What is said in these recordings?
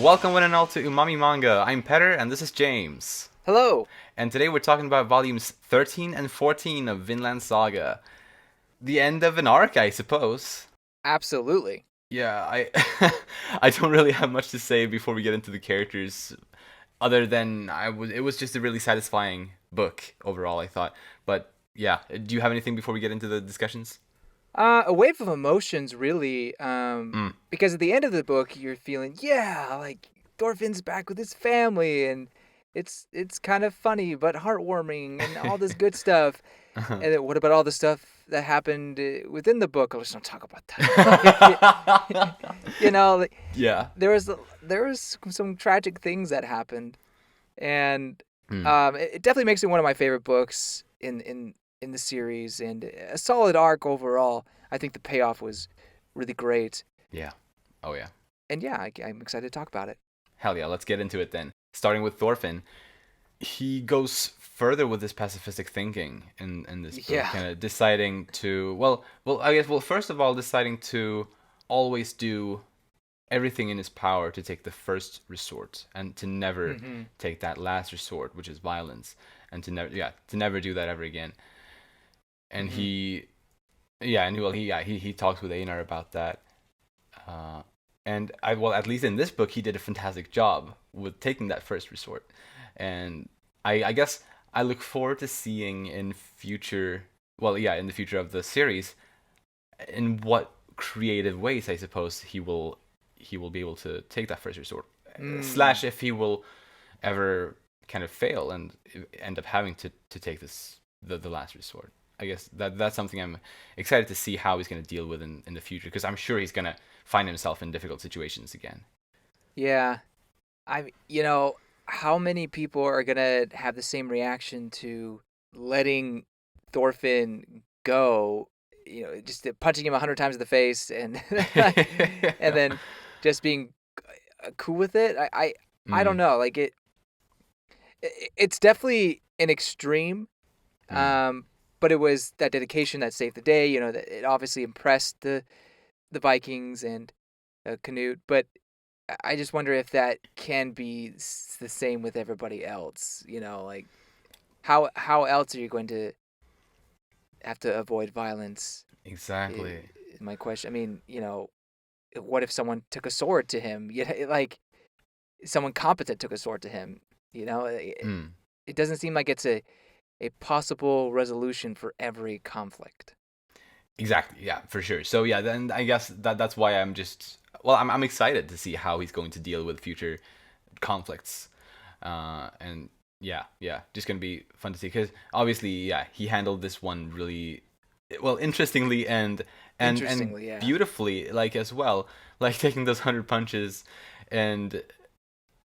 Welcome one and all to Umami Manga. I'm Petter and this is James. Hello. And today we're talking about volumes 13 and 14 of Vinland Saga. The end of an arc, I suppose. Absolutely. Yeah, I I don't really have much to say before we get into the characters other than it was just a really satisfying book overall, I thought. But yeah, do you have anything before we get into the discussions? A wave of emotions, really. Mm. Because at the end of the book, you're feeling, yeah, like Thorfinn's back with his family, and it's kind of funny but heartwarming, and all this good stuff. And then what about all the stuff that happened within the book? Let's not talk about that. Like, Yeah. there was some tragic things that happened, and Mm. it definitely makes it one of my favorite books in the series, and a solid arc overall. I think the payoff was really great, Yeah. Oh yeah. and yeah, I'm excited to talk about it. Hell yeah, let's get into it then. Starting with Thorfinn. He goes further with his pacifistic thinking in this book, Yeah. kind of deciding to I guess first of all deciding to always do everything in his power to take the first resort and to never Hmm. take that last resort, which is violence, and to never do that ever again. And Hmm. he talks with Einar about that. Uh, and at least in this book he did a fantastic job with taking that first resort. And I guess I look forward to seeing in future, in the future of the series, in what creative ways I suppose he will be able to take that first resort, Mm. slash if he will ever kind of fail and end up having to take the last resort. I guess that's something I'm excited to see how he's going to deal with in the future, because I'm sure he's going to find himself in difficult situations again. Yeah. How many people are gonna have the same reaction to letting Thorfinn go? Just punching him 100 times in the face, and and then just being cool with it. I don't mm, know. Like it's definitely an extreme. mm. Um, but it was that dedication that saved the day. That it obviously impressed the Vikings and Canute. But I just wonder if that can be the same with everybody else. Like how else are you going to have to avoid violence? i- Exactly. Is my question. I mean, what if someone took a sword to him? Like someone competent took a sword to him. Mm. It doesn't seem like it's a possible resolution for every conflict. Exactly. Yeah, for sure. So yeah, then I guess that's why I'm excited to see how he's going to deal with future conflicts. And yeah, just gonna be fun to see, because obviously, yeah, he handled this one really interestingly and Interestingly, yeah. beautifully, like as well, like taking those 100 punches. And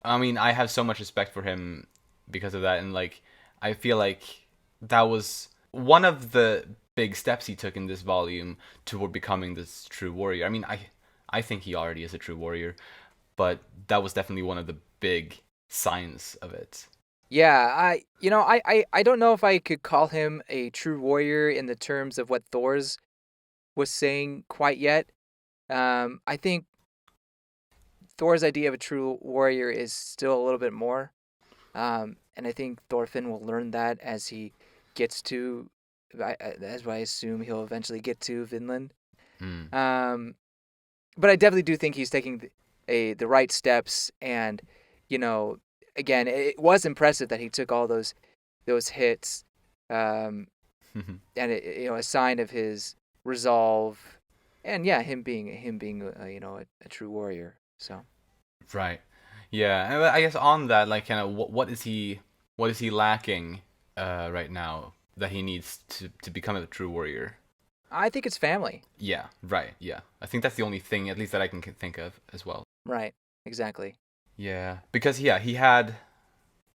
I mean, I have so much respect for him because of that, and like I feel like that was one of the big steps he took in this volume toward becoming this true warrior. I mean, I think he already is a true warrior, but that was definitely one of the big signs of it. Yeah, I don't know if I could call him a true warrior in the terms of what Thor's was saying quite yet. I think Thor's idea of a true warrior is still a little bit more. And I think Thorfinn will learn that as he gets to, as I assume he'll eventually get to Vinland. Mm. Um, but I definitely do think he's taking the right steps, and you know, again, it was impressive that he took all those hits, um, and a sign of his resolve, and yeah, him being a true warrior. So Right. Yeah, and I guess on that, like, kind of, what is he lacking right now that he needs to become a true warrior? I think it's family. Yeah, right. Yeah, I think that's the only thing, at least, that I can think of as well. Right, exactly. Yeah, because yeah, he had,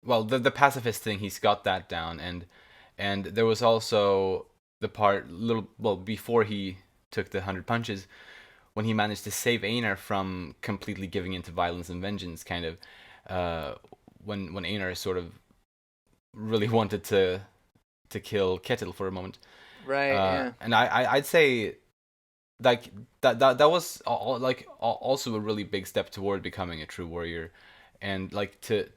the pacifist thing, he's got that down. And there was also the part little before he took the 100 punches, when he managed to save Einar from completely giving into violence and vengeance, kind of, uh, when Einar sort of really wanted to kill Ketil for a moment. Right, yeah. And I'd say like that was also a really big step toward becoming a true warrior, and like to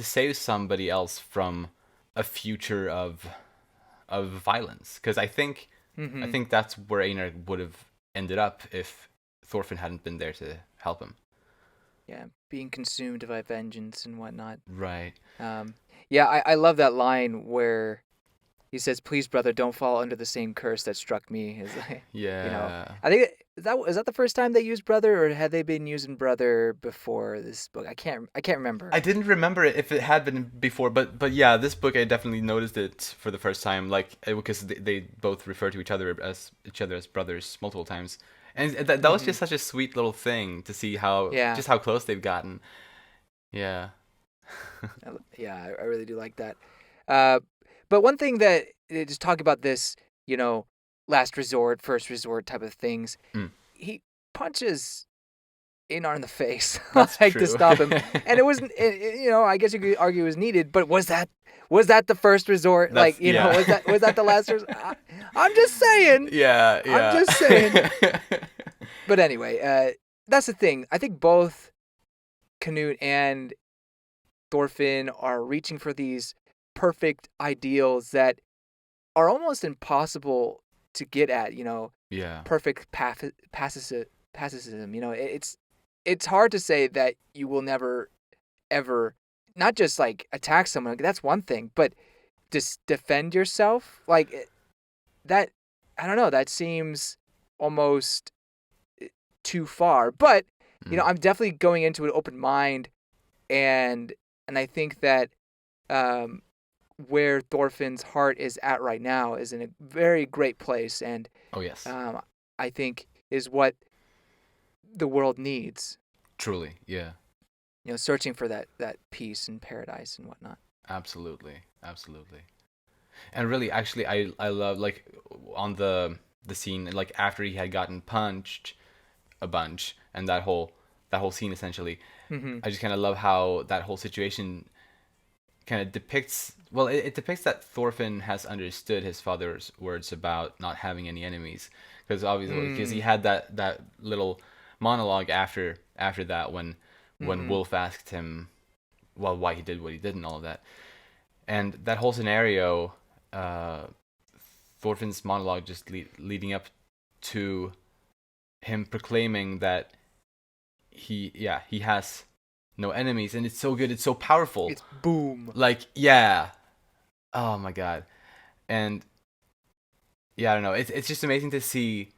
save somebody else from a future of violence, because I Mm-hmm. think that's where Einar would have ended up if Thorfinn hadn't been there to help him. Yeah, being consumed by vengeance and whatnot. Right. Um, yeah, I love that line where he says, "Please, brother, don't fall under the same curse that struck me." Is like, Yeah. I think is that the first time they used brother, or had they been using brother before this book? I can't remember. I didn't remember it if it had been before, but yeah, this book I definitely noticed it for the first time, like because they both refer to each other as brothers multiple times, and that was Hmm. just such a sweet little thing to see how Yeah, just how close they've gotten. Yeah. yeah, I really do like that. Uh, but one thing that just talk about this, you know, last resort, first resort type of things. Mm, He punches Einar in the face, that's like to true. stop him. And it wasn't, I guess you could argue it was needed, but was that the first resort? That's Like, yeah. was that the last resort? I'm just saying. Yeah, I'm just saying. yeah. But anyway, that's the thing. I think both Canute and Thorfinn are reaching for these perfect ideals that are almost impossible to get at. Yeah. Perfect pacifism. It's hard to say that you will never ever not just like attack someone. That's one thing, but just defend yourself that. I don't know. That seems almost too far. But Mm. I'm definitely going into an open mind, and I think that um, where Thorfinn's heart is at right now is in a very great place, and Oh yes. um, I think is what the world needs. Truly. Yeah. Searching for that peace and paradise and whatnot. Absolutely. Absolutely. And really, actually, I love like on the scene like after he had gotten punched a bunch, and that whole scene essentially. Mm-hmm. I just kind of love how that whole situation kind of depicts. Well, it depicts that Thorfinn has understood his father's words about not having any enemies, because obviously because he Mm. had that little monologue after that when Mm-hmm. Wolf asked him, well, why he did what he did and all of that, and that whole scenario, uh, Thorfinn's monologue just leading up to him proclaiming that he has no enemies, and it's so good, it's so powerful. It's boom. Like yeah, oh my god, and yeah, I don't know. It's just amazing to see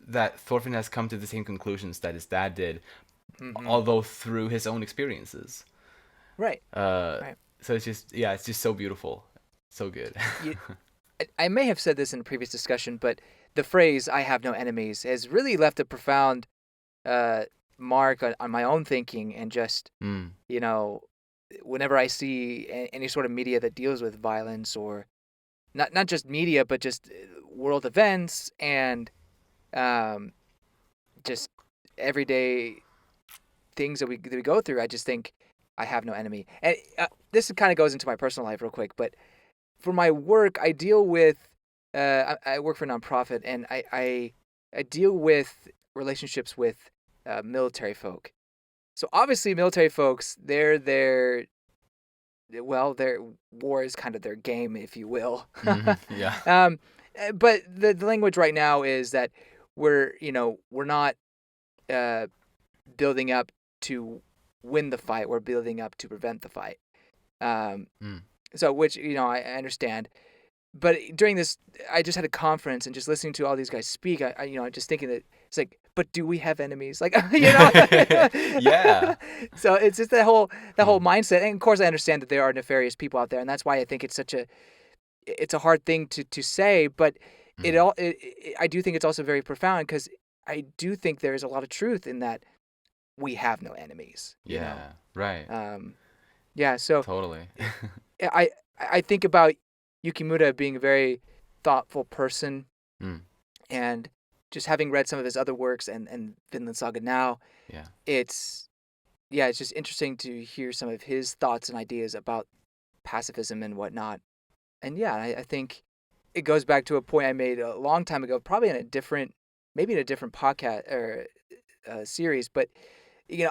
that Thorfinn has come to the same conclusions that his dad did, Mm-hmm. although through his own experiences. Right. Uh, Right. so it's just yeah, it's just so beautiful, so good. You, I may have said this in a previous discussion, but the phrase "I have no enemies" has really left a profound uh, mark on my own thinking, and just Mm, you know, whenever I see any sort of media that deals with violence, or not just media, but just world events and um, just everyday things that we go through, I just think I have no enemy. And this kind of goes into my personal life real quick, but for my work, I deal with. I work for a nonprofit, and I deal with relationships with military folk. So obviously, military folks, their war is kind of their game, if you will. yeah. um, but the language right now is that we're not uh, building up to win the fight. We're building up to prevent the fight. Um, Mm, so which I understand. But during this, I just had a conference and just listening to all these guys speak. Just thinking that it's like, but do we have enemies? Like, yeah. So it's just that whole Hmm. mindset. And of course, I understand that there are nefarious people out there, and that's why I think it's a hard thing to say. But Mm, I do think it's also very profound, because I do think there is a lot of truth in that we have no enemies. yeah. Right. Um, yeah. So Totally. I I think about Yukimura being a very thoughtful person, Mm, and just having read some of his other works, and Vinland Saga now, yeah. it's yeah, it's just interesting to hear some of his thoughts and ideas about pacifism and whatnot. And yeah, I think it goes back to a point I made a long time ago, probably in a different maybe in a different podcast or series, but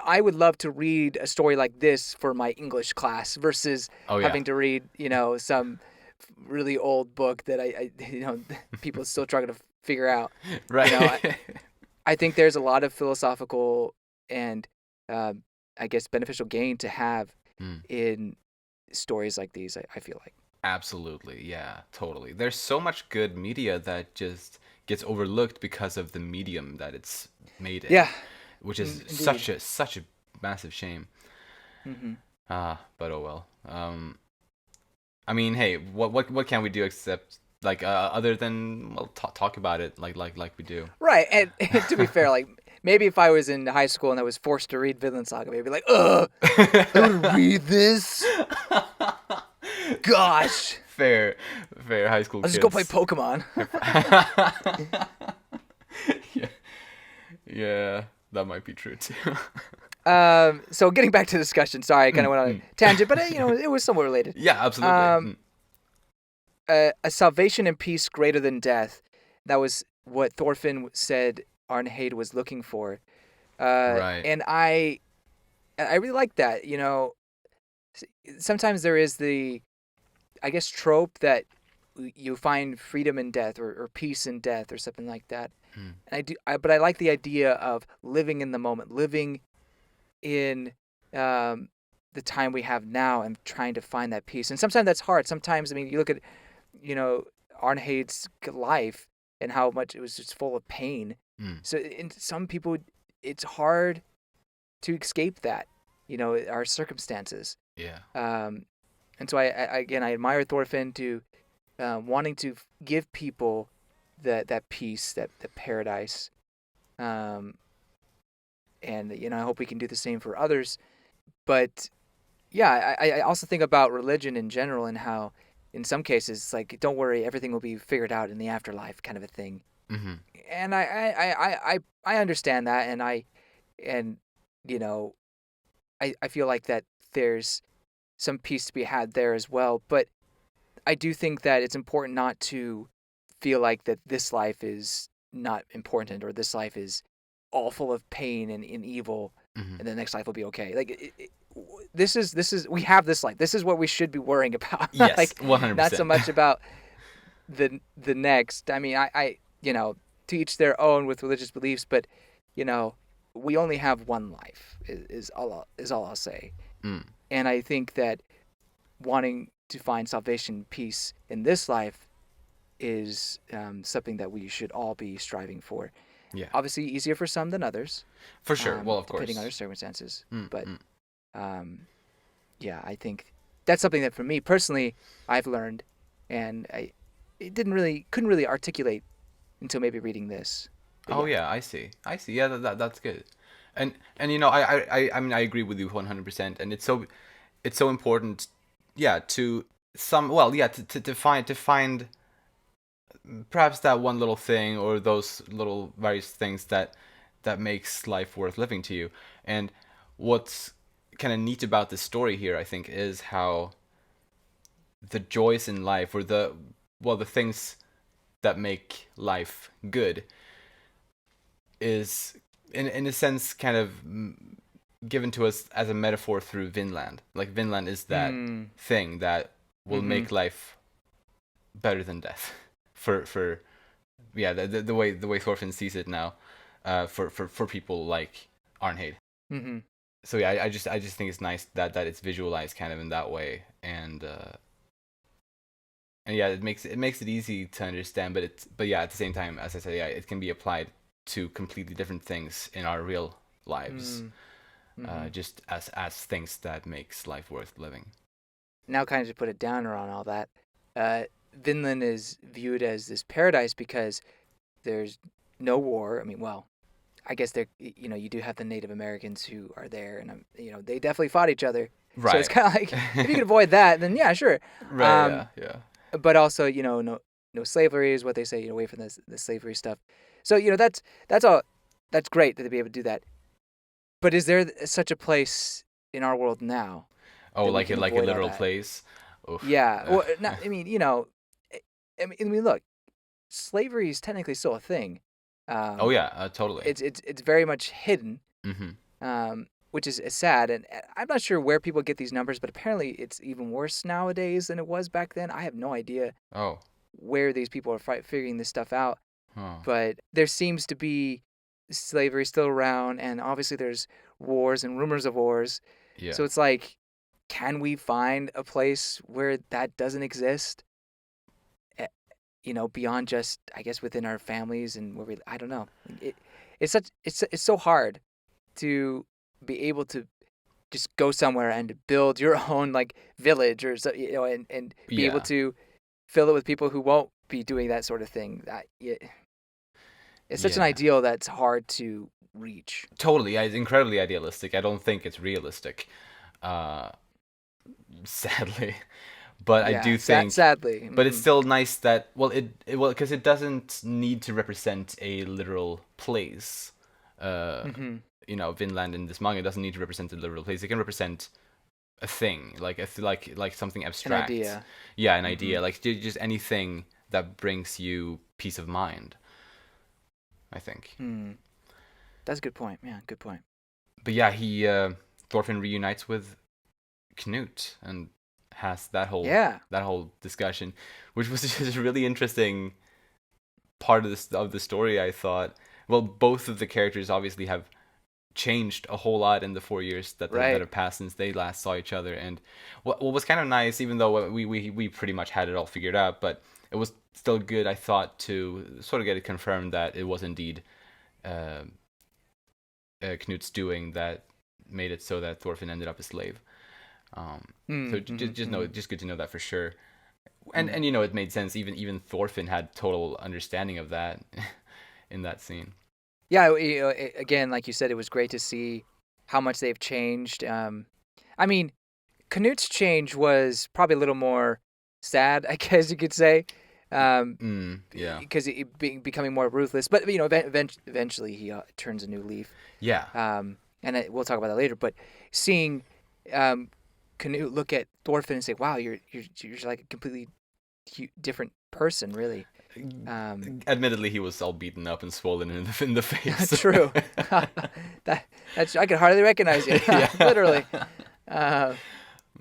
I would love to read a story like this for my English class versus Oh yeah. having to read, some really old book that people are still trying to figure out. Right. I think there's a lot of philosophical and, I guess, beneficial gain to have in stories like these. I feel like. Absolutely. Yeah, totally. There's so much good media that just gets overlooked because of the medium that it's made in, Yeah, which is indeed. such a massive shame. Hmm. But oh well. I mean, hey, what can we do except like other than well talk about it like we do. Right, and to be fair, like maybe if I was in high school and I was forced to read Vinland Saga, maybe like, ugh, I would read this. Gosh, Fair high school I'll just kids. go play Pokemon. Yeah. Yeah, that might be true too. So getting back to the discussion, sorry, I kind of went on a tangent, but it was somewhat related. Yeah, absolutely. A salvation and peace greater than death. That was what Thorfinn said Arnheid was looking for. Right. And I really like that. Sometimes there is the, I guess, trope that you find freedom in death or peace in death or something like that. And but I like the idea of living in the moment, living in the time we have now and trying to find that peace. And sometimes that's hard. Sometimes, I mean, you look at, Arnheid's life and how much it was just full of pain. So in some people, it's hard to escape that, our circumstances. Yeah. And so I admire Thorfinn to wanting to give people that peace, that paradise. And I hope we can do the same for others. But yeah, I also think about religion in general and how in some cases it's like, don't worry, everything will be figured out in the afterlife, kind of a thing. Mm-hmm. And I understand that, and I feel like that there's some peace to be had there as well. But I do think that it's important not to feel like that this life is not important or this life is all full of pain and evil, and the next life will be okay. Like this is we have this life. This is what we should be worrying about. Yes, like 100%. not so much about the next. I mean, I to each their own with religious beliefs, but we only have one life. Is all I'll say. And I think that wanting to find salvation, peace in this life is something that we should all be striving for. Yeah. Obviously, easier for some than others. For sure. Well, of course. Depending on their circumstances. But yeah, I think that's something that for me personally, I've learned, and couldn't really articulate until maybe reading this. But yeah, I see. Yeah, that's good. And I mean I agree with you 100%. And it's so important. Yeah, to find perhaps that one little thing or those little various things that makes life worth living to you. And what's kind of neat about this story here, I think, is how the joys in life or the things that make life good is in a sense kind of given to us as a metaphor through Vinland. Like Vinland is that thing that will make life better than death. For the way Thorfinn sees it now, for people like Arnheid. So yeah, I just think it's nice that it's visualized kind of in that way, and yeah, it makes it easy to understand, but yeah, at the same time, as I said, yeah, it can be applied to completely different things in our real lives, just as things that makes life worth living. Now, kind of to put a downer on all that, Vinland is viewed as this paradise because there's no war. I mean, well, I guess you do have the Native Americans who are there, and they definitely fought each other. Right. So it's kind of like if you can avoid that, then yeah, sure. Right. Yeah. But also, no slavery is what they say. Away from the slavery stuff. So that's all. That's great that they be able to do that. But is there such a place in our world now? Oh, like a literal place. Oof. Yeah. Well, I mean, look, slavery is technically still a thing. Oh Um, yeah, totally. it's very much hidden, Mm-hmm. which is sad. And I'm not sure where people get these numbers, but apparently it's even worse nowadays than it was back then. I have no idea Oh. where these people are figuring this stuff out, Huh. but there seems to be slavery still around, and obviously there's wars and rumors of wars. Yeah. So it's like, can we find a place where that doesn't exist? Eh, beyond just, I guess, within our families and where we, I don't know. It's so hard to be able to just go somewhere and build your own like village or so, and be able Yeah. to fill it with people who won't be doing that sort of thing. It's such an Yeah. ideal that's hard to reach. Totally. Yeah, it's incredibly idealistic. I don't think it's realistic. Uh, sadly. But I Yeah, do think, sadly. but it's still nice that, well, because it doesn't need to represent a literal place. Uh, Mm-hmm. Vinland in this manga doesn't need to represent a literal place. It can represent a thing, like like something An abstract. idea. Yeah, an Mm-hmm. idea, like just anything that brings you peace of mind, I think. Hmm. That's a good point. Yeah, good point. But yeah, he Thorfinn reunites with Canute and has Yeah. that whole discussion, which was just a really interesting part of the story. I thought, well, both of the characters obviously have changed a whole lot in the 4 years that Right. have passed since they last saw each other. And what was kind of nice, even though we pretty much had it all figured out, but it was still good, I thought, to sort of get it confirmed that it was indeed uh, Knute's doing that made it so that Thorfinn ended up a slave. So Mm-hmm. just good to know that for sure. And Mm. it made sense. Even Thorfinn had total understanding of that in that scene. Yeah. Again, like you said, it was great to see how much they've changed. I mean, Canute's change was probably a little more sad, I guess you could say, Yeah. because becoming more ruthless. But eventually he turns a new leaf. Yeah. And we'll talk about that later. But seeing um, Canute look at Thorfinn and say, "Wow, you're like a completely different person, really." Admittedly, he was all beaten up and swollen in the face. True. That's I could hardly recognize you, Yeah. literally. Uh,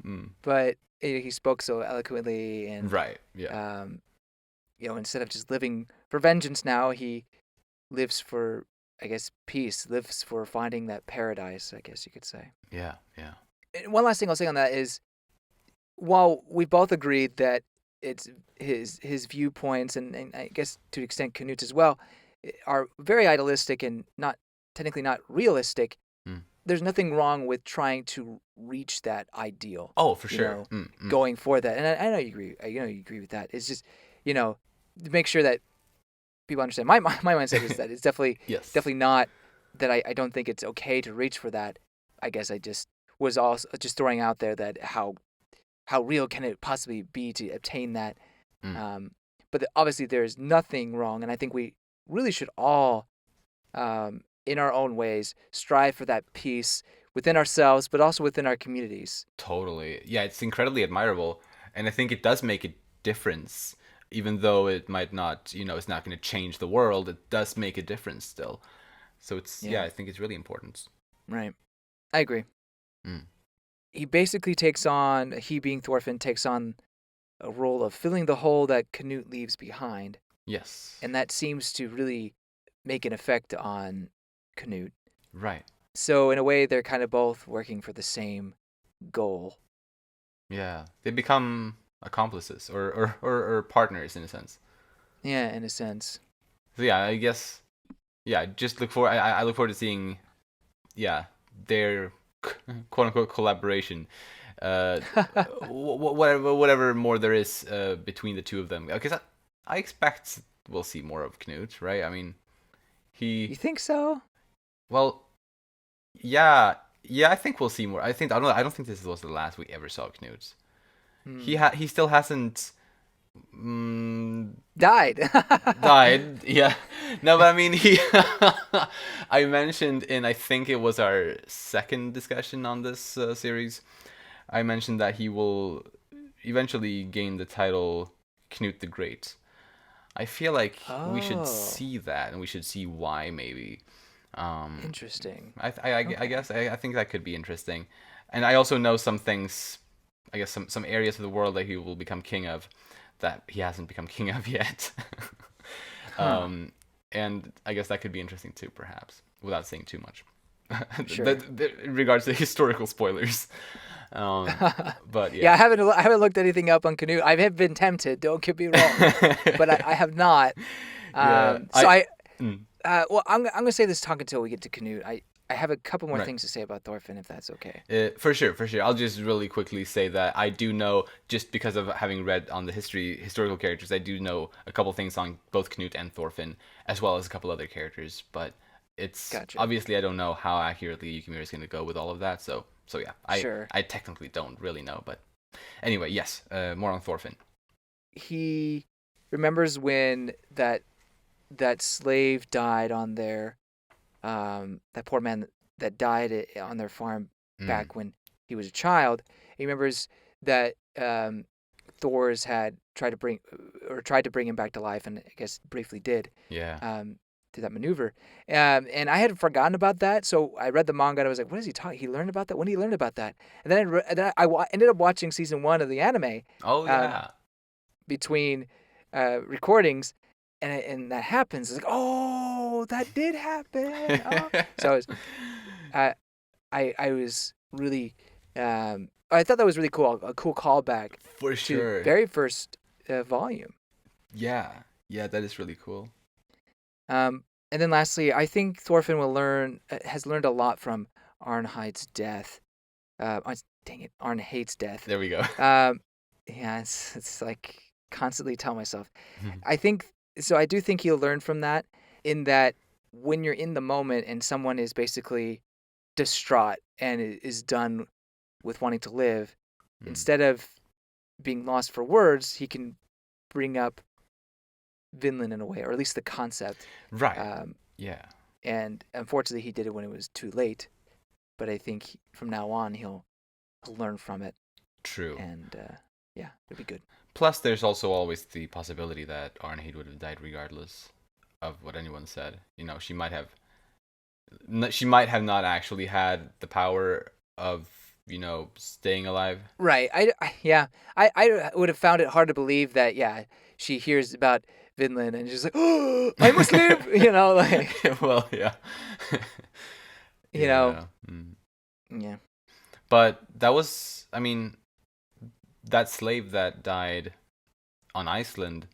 Mm. but he spoke so eloquently, and Right. Yeah. instead of just living for vengeance, now he lives for, I guess, peace. Lives for finding that paradise, I guess you could say. Yeah. Yeah. And one last thing I'll say on that is, while we both agreed that it's his viewpoints, and I guess to an extent Canute's as well, are very idealistic and not technically not realistic. Mm. There's nothing wrong with trying to reach that ideal. Oh, for sure. Going for that, and I know you agree. I know you agree with that. It's just, to make sure that people understand. My mindset is that it's definitely Yes. not that I don't think it's okay to reach for that. I guess I just was also just throwing out there that how real can it possibly be to obtain that. Mm. But obviously there's nothing wrong, and I think we really should all, in our own ways, strive for that peace within ourselves, but also within our communities. Totally. Yeah, it's incredibly admirable, and I think it does make a difference, even though it might not, it's not going to change the world. It does make a difference still. So Yeah. I think it's really important. Right. I agree. Mm. He basically he being Thorfinn, takes on a role of filling the hole that Canute leaves behind. Yes. And that seems to really make an effect on Canute. Right. So in a way, they're kind of both working for the same goal. Yeah, they become accomplices or partners in a sense. Yeah, in a sense. So yeah, I guess just look for I look forward to seeing their quote unquote collaboration. Whatever more there is between the two of them, because I expect we'll see more of Knut, right? I mean, You think so? well, yeah, I think we'll see more. I don't think this was the last we ever saw Knut. He still hasn't Died. died. Yeah, no, but I mean I mentioned I think it was our second discussion on this series. I mentioned that he will eventually gain the title Knut the Great. I feel like we should Oh, see that, and we should see why maybe. Um, interesting. I Okay. guess I think that could be interesting, and I also know some things. I guess some areas of the world that he will become king of, that he hasn't become king of yet. Huh. um, and I guess that could be interesting too, perhaps, without saying too much. Sure. In regards to historical spoilers. Um, but Yeah, yeah. I haven't looked anything up on Canute. I have been tempted. Don't get me wrong, but I have not. Yeah, So I mm, well, I'm gonna say this talk until we get to Canute. I have a couple more right. things to say about Thorfinn, if that's okay. For sure, for sure. I'll just really quickly say that I do know, just because of having read on the historical characters, I do know a couple things on both Canute and Thorfinn, as well as a couple other characters. But it's Gotcha. obviously I don't know how accurately Yukimura is going to go with all of that. So yeah, Sure. I technically don't really know. But anyway, yes, more on Thorfinn. He remembers when that slave died on their that poor man that died on their farm Mm, back when he was a child. He remembers that Thor's had tried to bring him back to life, and I guess briefly did. yeah. Did that maneuver, and I had forgotten about that. So I read the manga and I was like, "What is he talking? He learned about that? When did he learn about that?" And then ended up watching season one of the anime, Oh um, yeah. between recordings, and that happens. It's like, oh, that did happen. Oh. So I I was really I thought that was really cool. A cool callback For to sure. very first volume. Yeah. Yeah, that is really cool. And then lastly, I think Thorfinn has learned a lot from Arnheid's death. Dang it, Arnheid's death. There we go. Um, yeah, it's like constantly tell myself. I think so. I do think he'll learn from that. In that, when you're in the moment and someone is basically distraught and is done with wanting to live, Mm. instead of being lost for words, he can bring up Vinland in a way, or at least the concept. Right. Um, Yeah. and unfortunately, he did it when it was too late. But I think from now on, he'll learn from it, True. and yeah, it'll be good. Plus, there's also always the possibility that Arnheid would have died regardless of what anyone said. You know, she might have not actually had the power of, staying alive. Right. Yeah. I would have found it hard to believe that. Yeah, she hears about Vinland and she's like, "Oh, I must live." Like Well, yeah. you know. Yeah. Mm. Yeah. But that was, I mean, that slave that died on Iceland,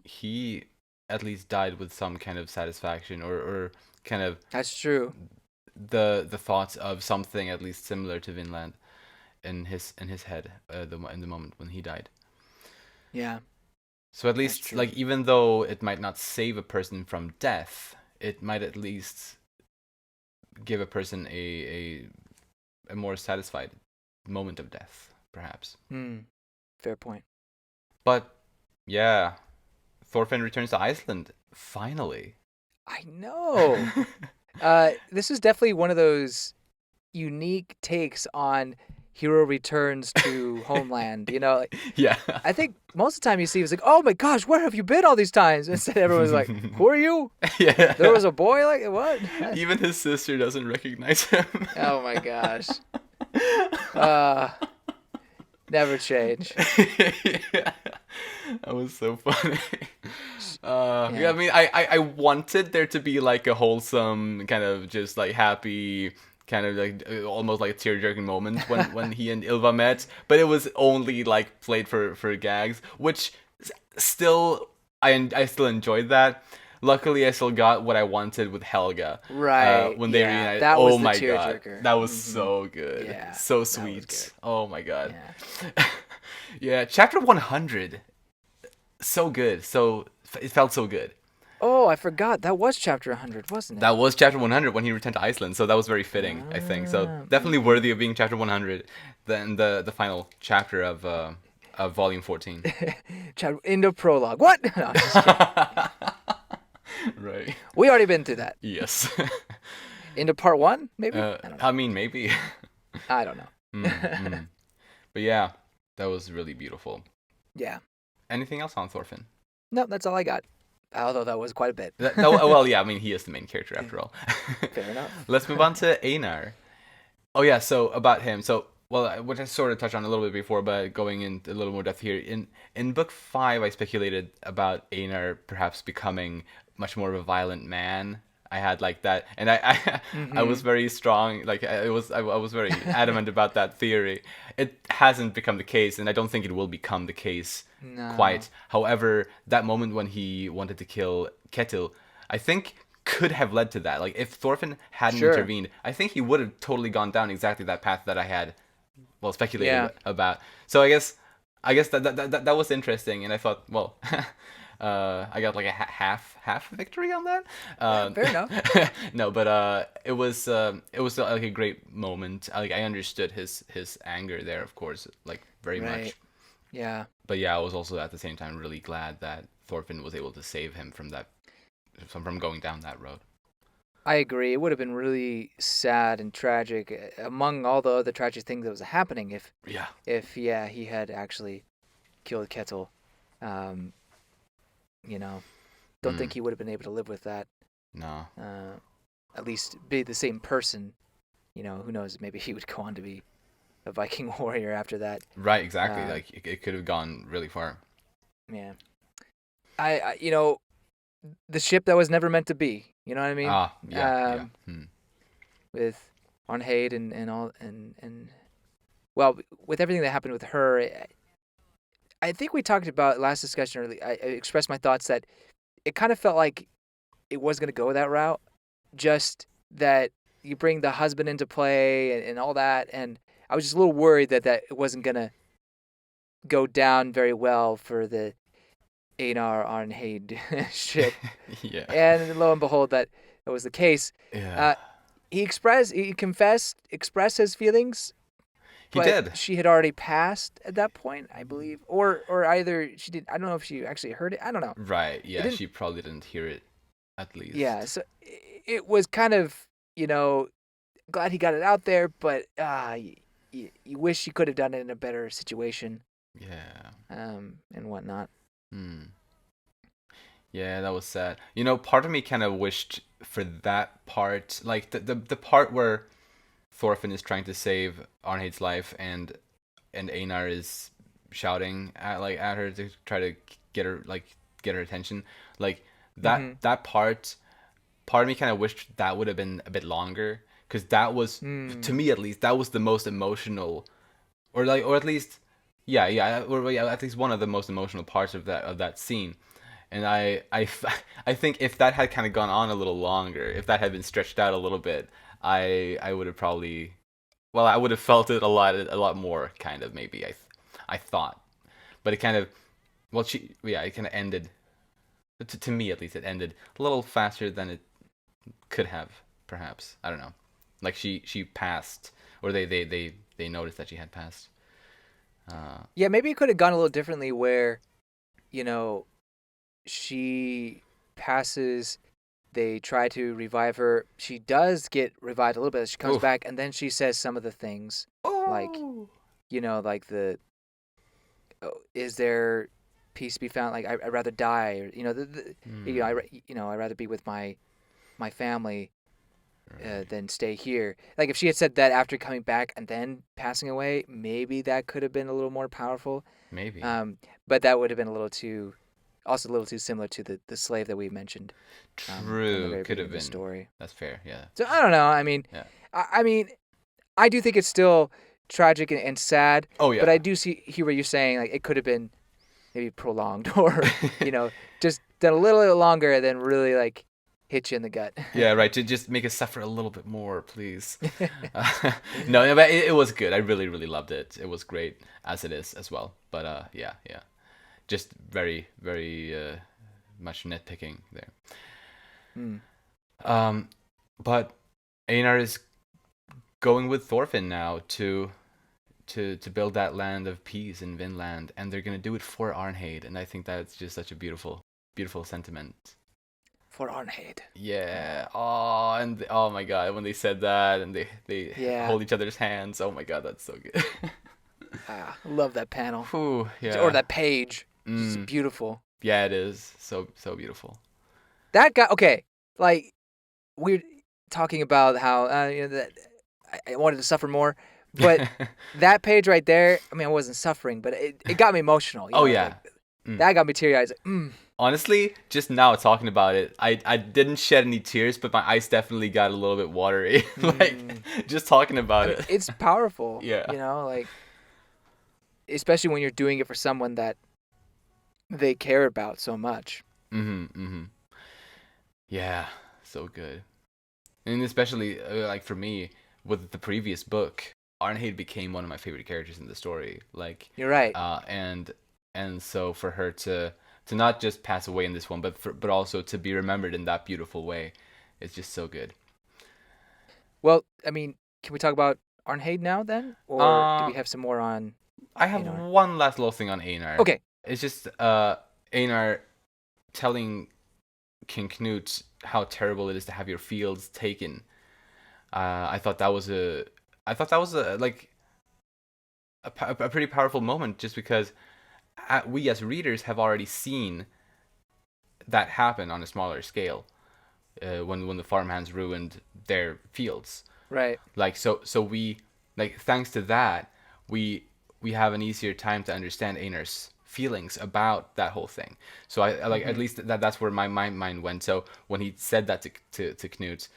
he at least died with some kind of satisfaction, or kind of That's true. the thoughts of something at least similar to Vinland in his head, in the moment when he died. Yeah, So at that's least, true. like, even though it might not save a person from death, it might at least give a person a more satisfied moment of death, perhaps. Hmm. Fair point. But yeah, Thorfinn returns to Iceland finally. I know. This is definitely one of those unique takes on hero returns to homeland. Yeah. I think most of the time you see it's like, oh my gosh, where have you been all these times? Instead, everyone's like, who are you? There Yeah. was a boy like what? Even his sister doesn't recognize him. Oh my gosh. Uh, never change. Yeah. That was so funny. Yeah, I Yeah. mean, I wanted there to be like a wholesome, kind of just like happy, kind of like almost like a tear-jerking moment when he and Ilva met, but it was only like played for gags, which still I still enjoyed that. Luckily, I still got what I wanted with Helga. Right. When they Yeah. reunited. That Oh was the my god, tearjerker. that was Mm-hmm. so good, Yeah. so That was good. sweet. Oh my god. Yeah. Yeah, chapter 100, so good. So it felt so good. Oh, I forgot. That was chapter 100, wasn't it? That was chapter 100 when he returned to Iceland, so that was very fitting, I think. So Ah, definitely mm-hmm. worthy of being chapter 100, then the final chapter of volume 14. Into prologue. What? No, I'm just kidding. Right. We already been through that. Yes. Into part one, maybe? I don't know. I mean, maybe. I don't know. But yeah, that was really beautiful. Yeah. Anything else on Thorfinn? No, that's all I got. Although that was quite a bit. Well, yeah, I mean, he is the main character after all. Fair enough. Let's move on to Einar. Oh yeah, so about him. So well, which I sort of touched on a little bit before, but going into a little more depth here. In book 5, I speculated about Einar perhaps becoming much more of a violent man. I had like that, and I was very strong. Like I was very adamant about that theory. It hasn't become the case, and I don't think it will become the case No. quite. However, that moment when he wanted to kill Ketil, I think could have led to that. Like if Thorfinn hadn't Sure. intervened, I think he would have totally gone down exactly that path that I had, well, speculated Yeah. about. So I guess that was interesting, and I thought, well, I got like a half victory on that. Yeah. Fair enough. No, but it was like a great moment. Like I understood his anger there, of course, like very much. Right. Yeah. But yeah, I was also at the same time really glad that Thorfinn was able to save him from that, from going down that road. I agree. It would have been really sad and tragic among all the other tragic things that was happening Yeah. if yeah, he had actually killed Ketil. Um, you know, don't think Mm, he would have been able to live with that. no. At least be the same person. Who knows? Maybe he would go on to be a Viking warrior after that. Right, exactly. Uh, Like it could have gone really far. yeah. I the ship that was never meant to be. You know what I mean? Ah, yeah, yeah. With Arnheid and all and well, with everything that happened with her, I think we talked about last discussion early. I expressed my thoughts that it kind of felt like it was going to go that route, just that you bring the husband into play and all that, and I was just a little worried that it wasn't going to go down very well for the Einar Arnheid ship. Yeah. And lo and behold, that was the case. Yeah. Expressed his feelings, He but did. she had already passed at that point, I believe, or either she did. I don't know if she actually heard it. I don't know. Right. It Yeah, didn't. she probably didn't hear it at Yeah, least. so it was kind of glad he got it out there, but you wish you could have done it in a better situation, Yeah. and whatnot. Hmm. Yeah, that was sad. Part of me kind of wished for that part, like the part where Thorfinn is trying to save Arnheid's life, and Einar is shouting at her to try to get her attention. Like Mm-hmm. that part of me kind of wished that would have been a bit longer, because that was, to Mm. me at least, that was the most emotional, or at least, yeah, at least one of the most emotional parts of that scene. And I think if that had kind of gone on a little longer, if that had been stretched out a little bit, I would have probably, well, I would have felt it a lot more, kind of, maybe, I thought. But it kind of, well, it kind of ended, to me at least, it ended a little faster than it could have, perhaps. I don't know. Like she passed, or they noticed that she had passed. Yeah, maybe it could have gone a little differently, where you know she passes. They try to revive her. She does get revived a little bit. She comes Oof. back, and then she says some of the things, like Oh. like is there peace to be found? Like I'd rather die, or Hmm. I'd rather be with my family Right. than stay here. Like if she had said that after coming back and then passing away, maybe that could have been a little more powerful. Maybe. Um, but that would have been also a little too similar to the slave that we mentioned from the True. very Could beginning have of the been. story. That's fair. Yeah. So I don't know. I mean, Yeah. I mean, I do think it's still tragic and sad, Oh but I yeah. do hear what you're saying. Like it could have been maybe prolonged, or just done a little bit longer, than really like hit you in the gut. Yeah. Right. To just make us suffer a little bit more, please. No, but it was good. I really, really loved it. It was great as it is as well. But yeah, yeah. Just very, very much nitpicking there. Hmm. Um, but Einar is going with Thorfinn now to build that land of peace in Vinland, and they're gonna do it for Arnheid, and I think that's just such a beautiful, beautiful sentiment. For Arnheid. Yeah. Oh, and oh my God, when they said that, and they Yeah. hold each other's hands. Oh my God, that's so good. Love that panel. Whew, Or yeah. that page. Just Mm. beautiful. Yeah, it is so beautiful. That guy. Okay, like we're talking about how that I wanted to suffer more, but that page right there. I mean, I wasn't suffering, but it got me emotional. Oh Like yeah. Mm. that got me teary eyed. Like, Honestly, just now talking about it, I didn't shed any tears, but my eyes definitely got a little bit watery. Like just talking about I mean, it. it's powerful. Yeah. Like especially when you're doing it for someone that they care about so much. Yeah, so good. And especially like for me with the previous book, Arnheid became one of my favorite characters in the story. Like You're right. And so for her to not just pass away in this one, but also to be remembered in that beautiful way, it's just so good. Well, I mean, can we talk about Arnheid now then, or do we have some more on? I have Einar? one last little thing on Einar. Okay. It's just Einar telling King Canute how terrible it is to have your fields taken. I thought that was a like a pretty powerful moment, just because we as readers have already seen that happen on a smaller scale when the farmhands ruined their fields. Right. Like so we like thanks to that we have an easier time to understand Einar's feelings about that whole thing. So I like at least that's where my mind went. So when he said that to Knut,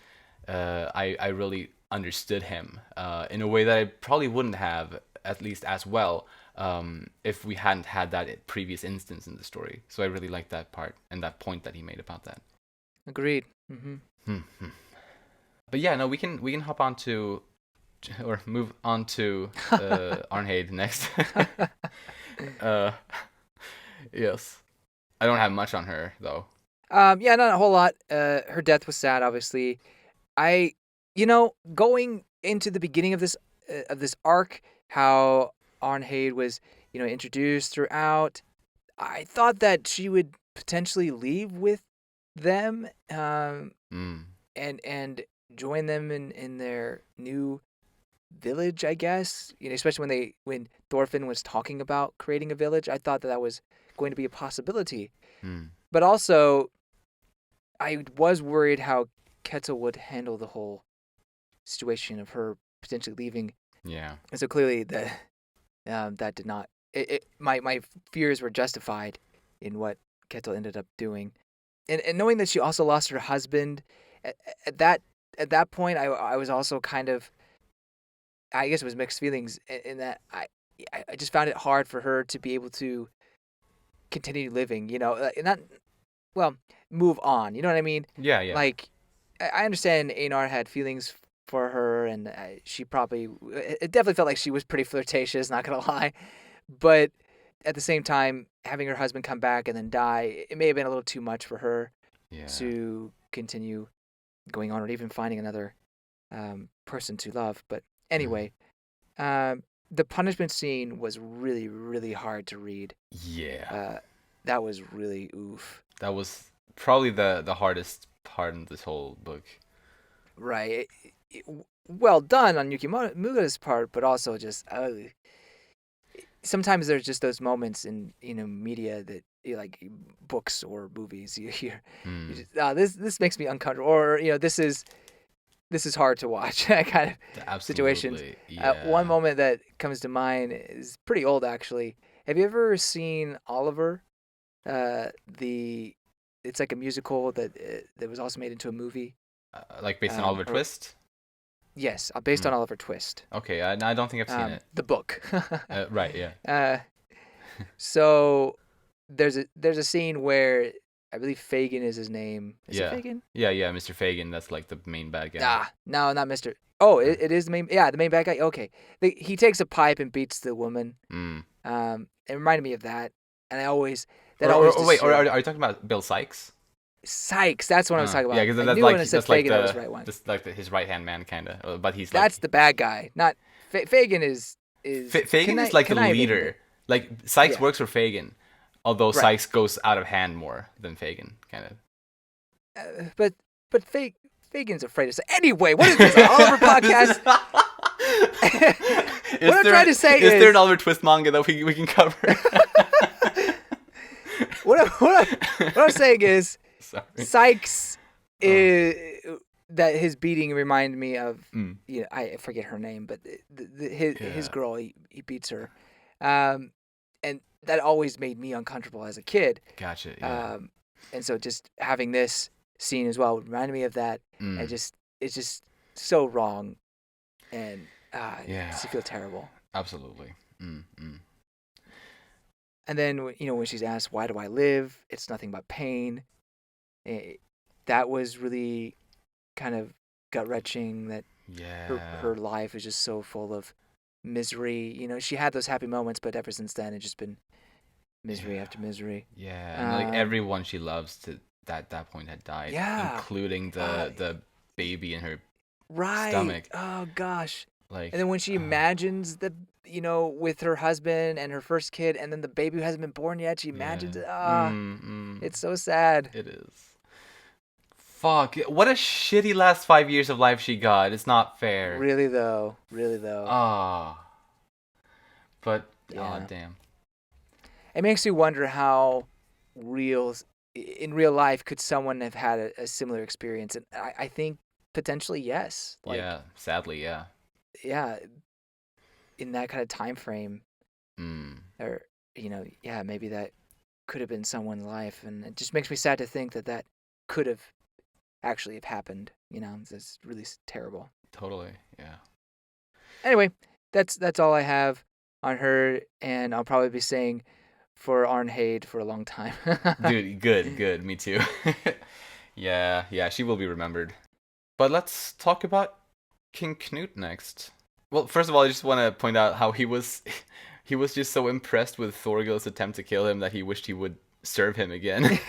I really understood him in a way that I probably wouldn't have, at least as well, if we hadn't had that previous instance in the story. So I really liked that part and that point that he made about that. Agreed. But yeah, no, we can hop on to or move on to Arnheid next. Yes, I don't have much on her though. Yeah, not a whole lot. Her death was sad, obviously. Going into the beginning of this arc, how Arnheid was, introduced throughout, I thought that she would potentially leave with them, and join them in their new village, I guess. Especially when Thorfinn was talking about creating a village, I thought that was going to be a possibility. But also, I was worried how Kettle would handle the whole situation of her potentially leaving. Yeah. And so clearly that did not. My fears were justified in what Kettle ended up doing, and knowing that she also lost her husband, at that point I was also kind of, I guess it was mixed feelings in that I just found it hard for her to be able to continue living, not move on. You know what I mean? Yeah. Like, I understand Einar had feelings for her, and she probably, it definitely felt like she was pretty flirtatious, not gonna lie. But at the same time, having her husband come back and then die, it may have been a little too much for her to continue going on, or even finding another person to love. But anyway, the punishment scene was really, really hard to read. Yeah. That was really oof. That was probably the hardest part in this whole book. Right. Well done on Yuki Muga's part, but also just sometimes there's just those moments in media that like books or movies you hear. You just, this makes me uncomfortable, or this is hard to watch. Kind of situations. Yeah. One moment that comes to mind is pretty old, actually. Have you ever seen Oliver? It's like a musical that was also made into a movie. Like based on Oliver Twist? Yes, based on Oliver Twist. Okay, I don't think I've seen it. The book. Right, yeah. So there's a scene where I believe Fagin is his name. Is it Fagin? Yeah, Mr. Fagin. That's like the main bad guy. No, not Mr. Oh, it is the main. Yeah, the main bad guy. Okay, he takes a pipe and beats the woman. It reminded me of that, and I always wait, are you talking about Bill Sykes? Sykes, that's what I was talking about. Yeah, because that's like the right one. That's like his right hand man, kind of. But he's that's the bad guy. Not Fagin is Fagin is like the leader. Like Sykes works for Fagin, although Sykes goes out of hand more than Fagin, kind of. But Fagin's afraid to say. Anyway, what is this, an Oliver podcast? What I'm trying to say is there an Oliver Twist manga that we can cover? what I'm saying is, Sorry. Sykes that his beating reminded me of. I forget her name, but his girl, he beats her, and that always made me uncomfortable as a kid. Gotcha. Yeah. And so just having this scene as well reminded me of that, and it's just so wrong, and it makes you feel terrible. Absolutely. And then when she's asked, "Why do I live? It's nothing but pain." That was really kind of gut-wrenching. That her life is just so full of misery. She had those happy moments, but ever since then, it's just been misery after misery. Yeah, and like everyone she loves to that point had died, including the baby in her stomach. Oh gosh. Like, and then when she imagines with her husband and her first kid, and then the baby who hasn't been born yet, she imagines it. It's so sad. It is. Fuck! What a shitty last 5 years of life she got. It's not fair. Really though. But damn. It makes you wonder how in real life could someone have had a similar experience, and I think potentially yes. Sadly, yeah. Yeah, in that kind of time frame, or maybe that could have been someone's life, and it just makes me sad to think that could have actually have happened. It's really terrible. Totally, yeah. Anyway, that's all I have on her, and I'll probably be saying for Arnheid for a long time. Dude, good, me too. Yeah, she will be remembered. But let's talk about King Canute next. Well, first of all, I just want to point out how he was just so impressed with Thorgil's attempt to kill him that he wished he would serve him again.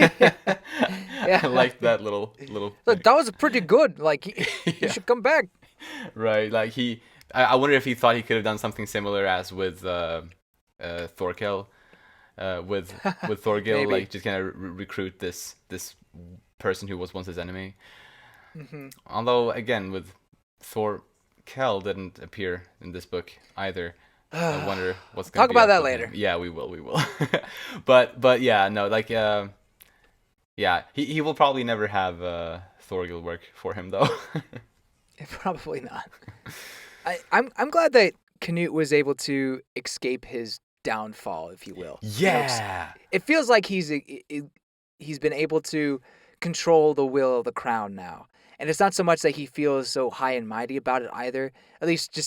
I like that little Look, that was pretty good. Like he should come back. Right, like I wonder if he thought he could have done something similar as with Thorkel, with Thorgil, Maybe. like just kind of recruit this person who was once his enemy. Although again, with Thorkel didn't appear in this book either. I wonder what's going to talk about that later. Yeah, we will. but yeah, no, like he will probably never have Thorgil work for him though. Probably not. I'm glad that Canute was able to escape his downfall, if you will. Yeah. It feels like he's been able to control the will of the crown now. And it's not so much that he feels so high and mighty about it either. At least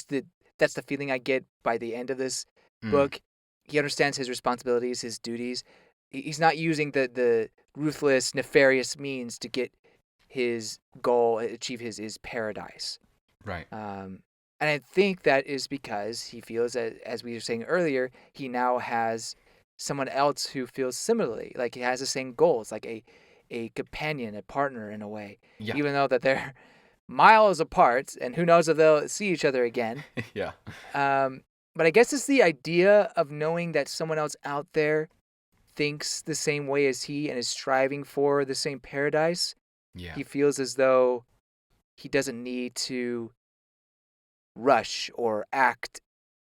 that's the feeling I get by the end of this book. He understands his responsibilities, his duties. He's not using the ruthless, nefarious means to get his goal, achieve his paradise. Right. And I think that is because he feels that, as we were saying earlier, he now has someone else who feels similarly. Like he has the same goals, like a companion, a partner in a way. Yeah. Even though that they're miles apart, and who knows if they'll see each other again. Yeah. But I guess it's the idea of knowing that someone else out there thinks the same way as he and is striving for the same paradise. Yeah. He feels as though he doesn't need to rush or act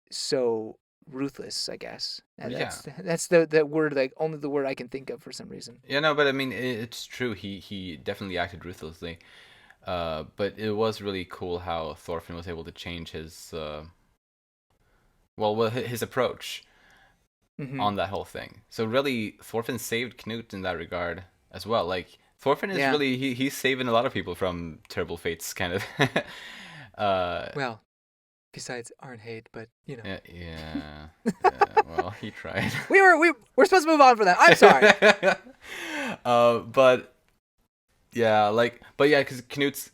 so ruthless, I guess. And that's the word, like only the word I can think of for some reason. Yeah, no, but I mean it's true. He definitely acted ruthlessly. But it was really cool how Thorfinn was able to change his his approach on that whole thing. So really Thorfinn saved Canute in that regard as well. Like Thorfinn is really he's saving a lot of people from terrible fates, kind of. Well, besides Arnheid, but you know. Yeah. Well, he tried. We're supposed to move on from that. I'm sorry. But because Canute's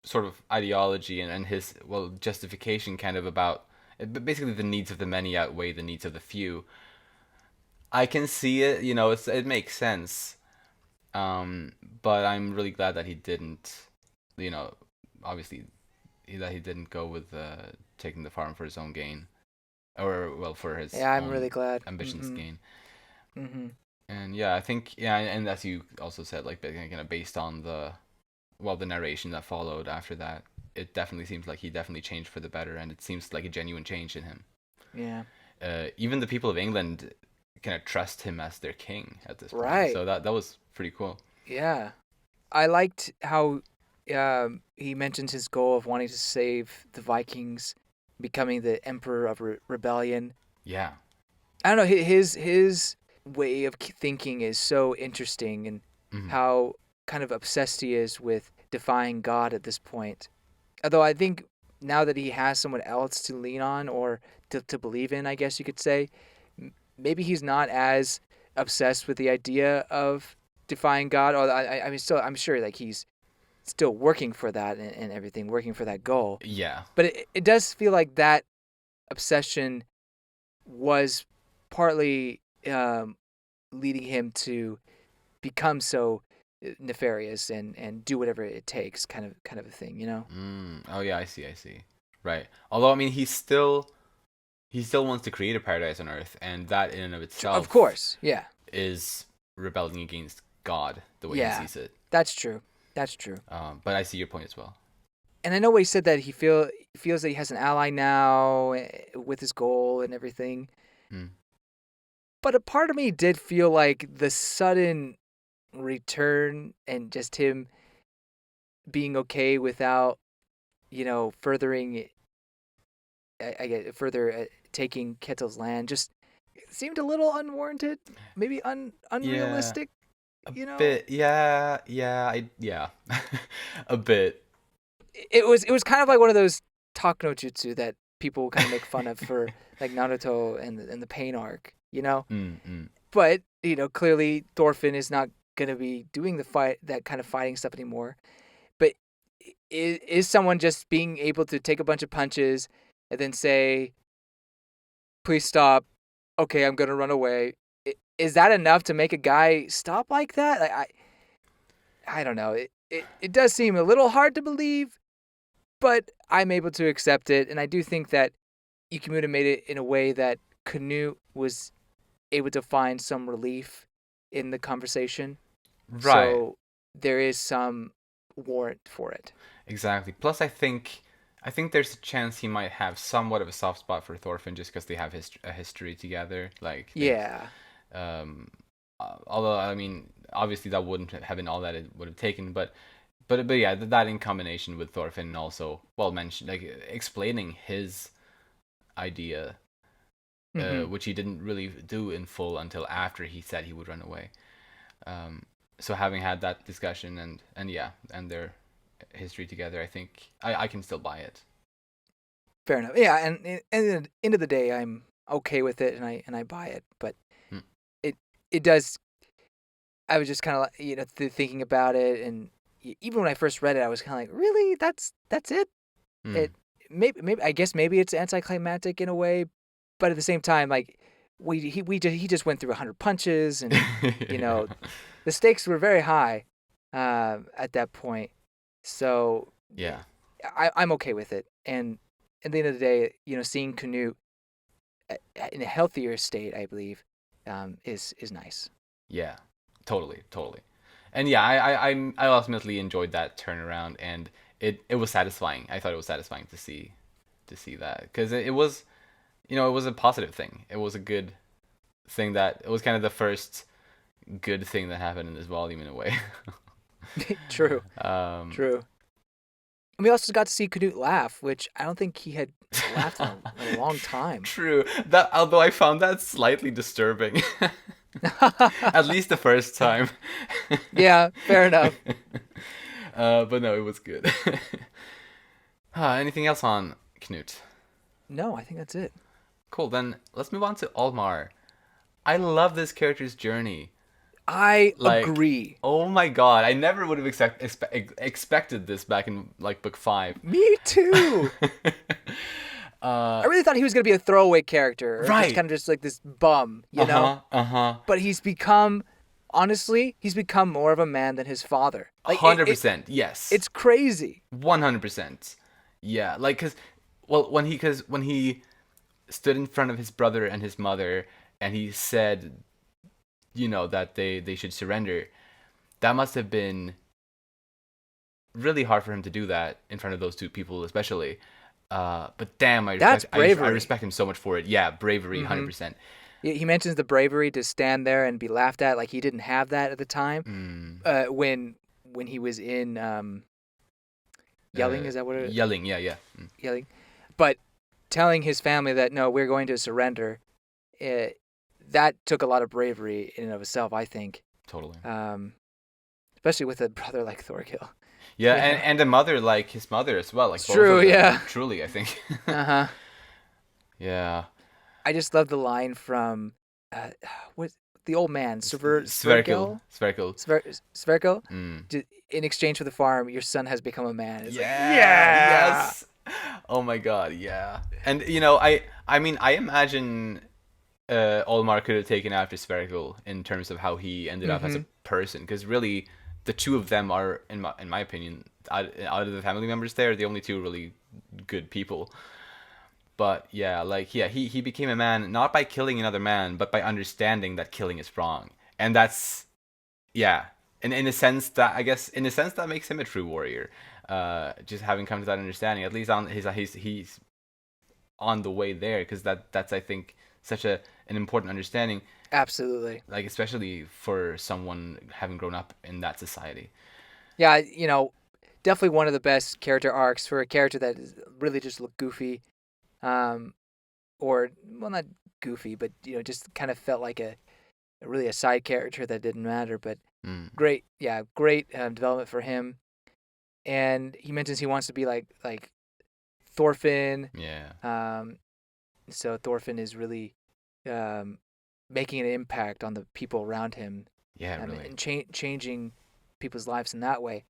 sort of ideology and his justification kind of about basically the needs of the many outweigh the needs of the few. I can see it, it makes sense. But I'm really glad that he didn't, obviously that he didn't go with taking the farm for his own gain, or for his I'm really glad ambitions gain. And I think and as you also said, like kind of based on the narration that followed after that, it definitely seems like he definitely changed for the better, and it seems like a genuine change in him. Yeah. Even the people of England kind of trust him as their king at this point. Right. So that was pretty cool. Yeah. I liked how he mentions his goal of wanting to save the Vikings, becoming the emperor of rebellion. Yeah. I don't know, his way of thinking is so interesting, and how kind of obsessed he is with defying God at this point. Although I think now that he has someone else to lean on, or to believe in, I guess you could say, maybe he's not as obsessed with the idea of defying God. Or I mean, still, I'm sure like he's still working for that and everything, working for that goal. Yeah. But it does feel like that obsession was partly leading him to become so nefarious and do whatever it takes, kind of a thing, you know? Oh yeah, I see. Right. Although I mean, he still wants to create a paradise on Earth, and that in and of itself, Of course, yeah, is rebelling against God the way he sees it. That's true. But I see your point as well. And I know what he said, that he feels that he has an ally now with his goal and everything. But a part of me did feel like the sudden return and just him being okay without, furthering, I get further taking Ketil's land, just seemed a little unwarranted, maybe unrealistic. A bit, yeah, a bit. It was kind of like one of those talk no jutsu that people kind of make fun of for like Naruto and the pain arc, But clearly Thorfinn is not gonna be doing that kind of fighting stuff anymore. But is someone just being able to take a bunch of punches and then say, "Please stop. Okay, I'm gonna run away." Is that enough to make a guy stop like that? Like, I don't know. It does seem a little hard to believe, but I'm able to accept it, and I do think that Ikemura made it in a way that Canute was able to find some relief in the conversation. Right. So there is some warrant for it. Exactly. Plus, I think there's a chance he might have somewhat of a soft spot for Thorfinn just because they have a history together. Like, yeah. Although I mean, obviously that wouldn't have been all that it would have taken, but yeah, that in combination with Thorfinn also mentioned, like explaining his idea, which he didn't really do in full until after he said he would run away. So having had that discussion and their history together, I think I can still buy it. Fair enough. Yeah, and at the end of the day, I'm okay with it, and I buy it. But it does. I was just kind of thinking about it, and even when I first read it, I was kind of like, really, that's it. It maybe I guess maybe it's anticlimactic in a way, but at the same time, like he just went through 100 punches, and the stakes were very high at that point. So yeah, I'm okay with it. And at the end of the day, seeing Canute in a healthier state, I believe, is nice. Yeah, totally. And yeah, I ultimately enjoyed that turnaround, and it was satisfying. I thought it was satisfying to see that, because it was, it was a positive thing. It was a good thing, that it was kind of the first good thing that happened in this volume in a way. True. True. And we also got to see Canute laugh, which I don't think he had laughed in a long time. True. That, although I found that slightly disturbing. At least the first time. Yeah, fair enough. But no, it was good. Anything else on Canute? No, I think that's it. Cool, then let's move on to Olmar. I love this character's journey. I agree. Oh my god, I never would have expected this back in book 5. Me too. I really thought he was going to be a throwaway character. Or right. Just kind of just like this bum, you know? But he's become more of a man than his father. 100%, yes. It's crazy. 100%. Yeah, because when he stood in front of his brother and his mother, and he said, that they should surrender, that must have been really hard for him to do that in front of those two people, especially. But damn, I respect him so much for it. Yeah, bravery, 100%. He mentions the bravery to stand there and be laughed at, like he didn't have that at the time. Mm. When he was in yelling, is that what it? Yelling, yeah, yeah. Mm. Yelling, but telling his family that no, we're going to surrender. That took a lot of bravery in and of itself, I think. Totally. Especially with a brother like Thorkill. Yeah, and a mother like his mother as well. Like It's both true, of them, yeah. truly, I think. Uh-huh. Yeah. I just love the line from what the old man, Sverkel. Sverkel. Mm. In exchange for the farm, your son has become a man. It's Yeah. like, yeah. Yes. Oh my god, yeah. And I mean I imagine Olmar could have taken after Sverkel in terms of how he ended up as a person, because really the two of them are, in my opinion, out of the family members, they're the only two really good people. But yeah, like he became a man not by killing another man, but by understanding that killing is wrong, and that's yeah. And in a sense that, I guess, in a sense that makes him a true warrior. Just having come to that understanding, at least on he's on the way there, because that's I think such an important understanding. Absolutely. Like especially for someone having grown up in that society. Yeah, definitely one of the best character arcs for a character that is really just looked goofy, or well, not goofy, but just kind of felt like really a side character that didn't matter. But great development for him. And he mentions he wants to be like Thorfinn. Yeah. So Thorfinn is really making an impact on the people around him. Yeah, really. And changing people's lives in that way.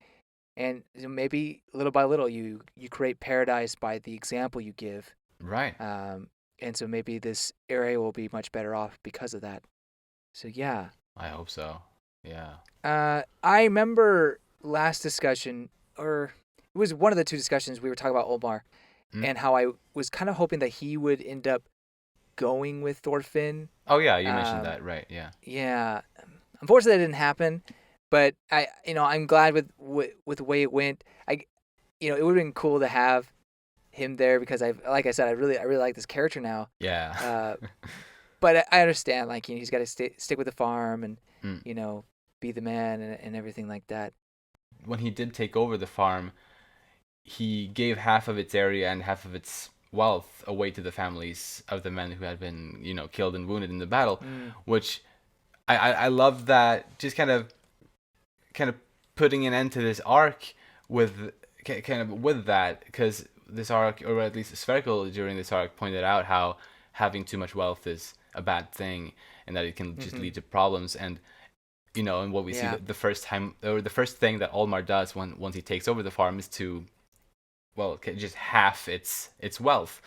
And maybe little by little, you create paradise by the example you give. Right. And so maybe this area will be much better off because of that. So yeah. I hope so. Yeah. I remember last discussion, or it was one of the two discussions, we were talking about Olmar, and how I was kind of hoping that he would end up going with Thorfinn. Oh yeah, you mentioned that, right? Yeah. Yeah. Unfortunately, that didn't happen, but I'm glad with the way it went. It would have been cool to have him there, because like I said, I really like this character now. Yeah. But I understand, like, he's got to stick with the farm and Mm. Be the man and everything like that. When he did take over the farm, he gave half of its area and half of its wealth away to the families of the men who had been, killed and wounded in the battle, which I love that, just kind of putting an end to this arc with that, because this arc, or at least Spherical during this arc, pointed out how having too much wealth is a bad thing, and that it can just lead to problems. And and what we see the first time, or the first thing that Olmar does once he takes over the farm, is to, well, just half its wealth,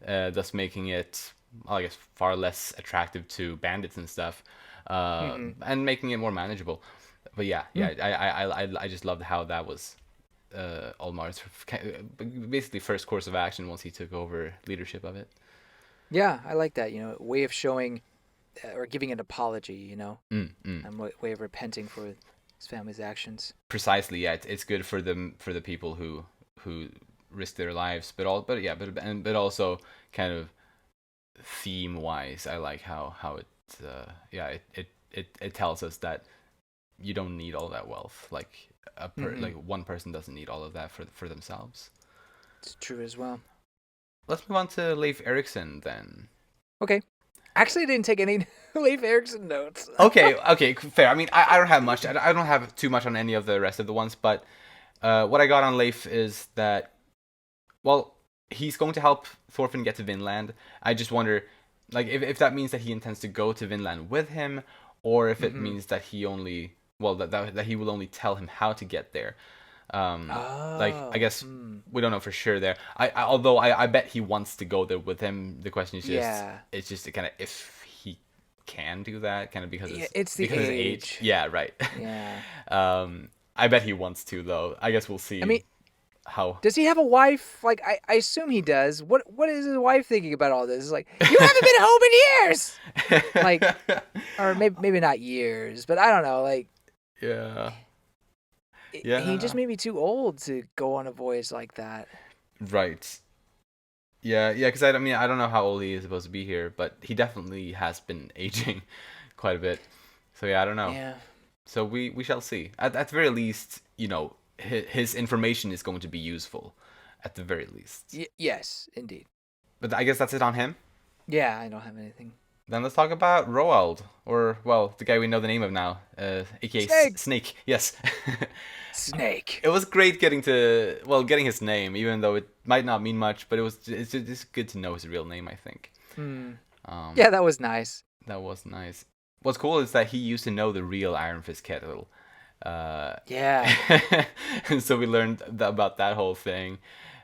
thus making it, I guess, far less attractive to bandits and stuff, and making it more manageable. But I just loved how that was Olmar's basically first course of action once he took over leadership of it. Yeah, I like that. Way of showing or giving an apology. And way of repenting for his family's actions. Precisely. Yeah, it's good for the people who risk their lives, but also kind of theme wise, I like how it tells us that you don't need all that wealth. Like like one person doesn't need all of that for themselves. It's true as well. Let's move on to Leif Erikson then. Okay. Actually, I didn't take any Leif Erikson notes. okay, fair. I mean, I don't have much. I don't have too much on any of the rest of the ones, but what I got on Leif is that, well, he's going to help Thorfinn get to Vinland. I just wonder, like, if that means that he intends to go to Vinland with him, or if it means that he only, well, that he will only tell him how to get there. Like, I guess we don't know for sure there. Although I bet he wants to go there with him. The question is just, it's just kind of if he can do that, kind of because it's the because age. His age. Yeah, right. Yeah. I bet he wants to, though. I guess we'll see. I mean, how does he have a wife? Like, I assume he does. What is his wife thinking about all this? It's like, you haven't been home in years. Like, or maybe not years, but I don't know. Like, yeah. He just may be too old to go on a voyage like that. Right. Yeah, because I mean, I don't know how old he is supposed to be here, but he definitely has been aging quite a bit. So yeah, I don't know. Yeah. So we shall see. At the very least, his information is going to be useful, at the very least. Yes, indeed. But I guess that's it on him. Yeah, I don't have anything. Then let's talk about Roald, or well, the guy we know the name of now, aka Snake. Snake. Yes. Snake. It was great getting his name, even though it might not mean much, but it's just good to know his real name, I think. Hmm. Um, Yeah, that was nice. that was nice. What's cool is that he used to know the real Iron Fist kettle. Yeah. And so we learned about that whole thing.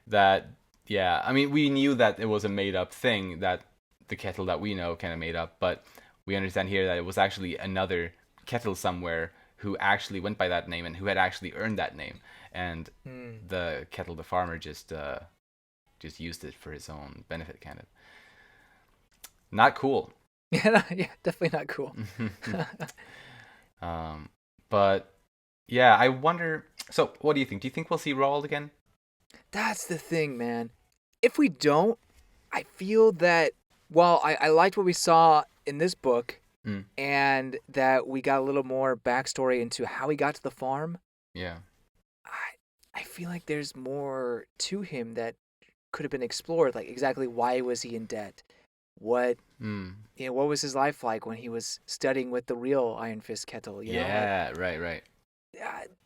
That, yeah, I mean, we knew that it was a made up thing, that the kettle that we know kind of made up, but we understand here that it was actually another kettle somewhere who actually went by that name and who had actually earned that name. And Hmm. the kettle, the farmer, just used it for his own benefit, kind of. Not cool. Yeah, yeah, definitely not cool. um, but yeah, I wonder. So, what do you think? Do you think we'll see Roald again? That's the thing, man. If we don't, I feel that, well, I liked what we saw in this book Mm, and that we got a little more backstory into how he got to the farm. yeah. I feel like there's more to him that could have been explored. Like, exactly why was he in debt? What, Mm, what was his life like when he was studying with the real Iron Fist kettle? Like, yeah. Right. Right.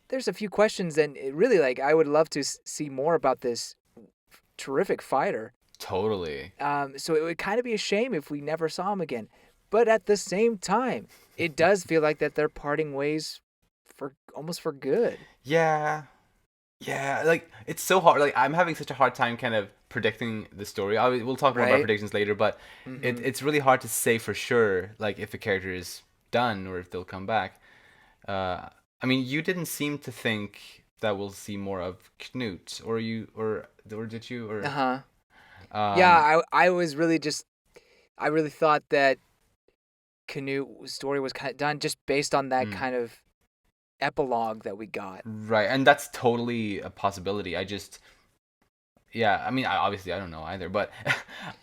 there's a few questions, and it really, like, I would love to see more about this terrific fighter. Totally. So it would kind of be a shame if we never saw him again. But at the same time, it does feel like that they're parting ways for almost for good. Yeah. Yeah. Like, it's so hard. Like, I'm having such a hard time kind of predicting the story. We'll talk more about Right? predictions later, but Mm-hmm. it's really hard to say for sure, like, if a character is done or if they'll come back. I mean, you didn't seem to think that we'll see more of Knut, or did you, or Uh-huh. Yeah, um, I was really just I really thought that Canute's story was kind of done just based on that mm, kind of epilogue that we got. right, and that's totally a possibility. Yeah, I mean, obviously I don't know either, but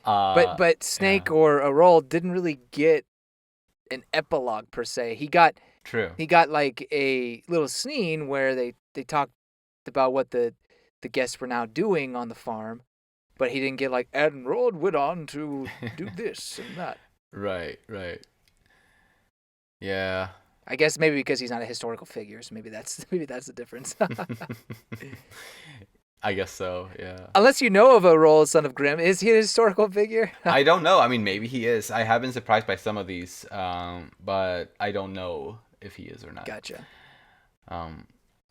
But uh, but yeah, Snake or Aurol didn't really get an epilogue per se. true. He got like a little scene where they talked about what the guests were now doing on the farm, but he didn't get like and Rod went on to do this and that. Right, right. Yeah. I guess maybe because he's not a historical figure, so maybe that's the difference. I guess so, yeah. Unless you know of a Roll, son of Grimm, is he a historical figure? I don't know. I mean, maybe he is. I have been surprised by some of these, but I don't know if he is or not. Gotcha. Um,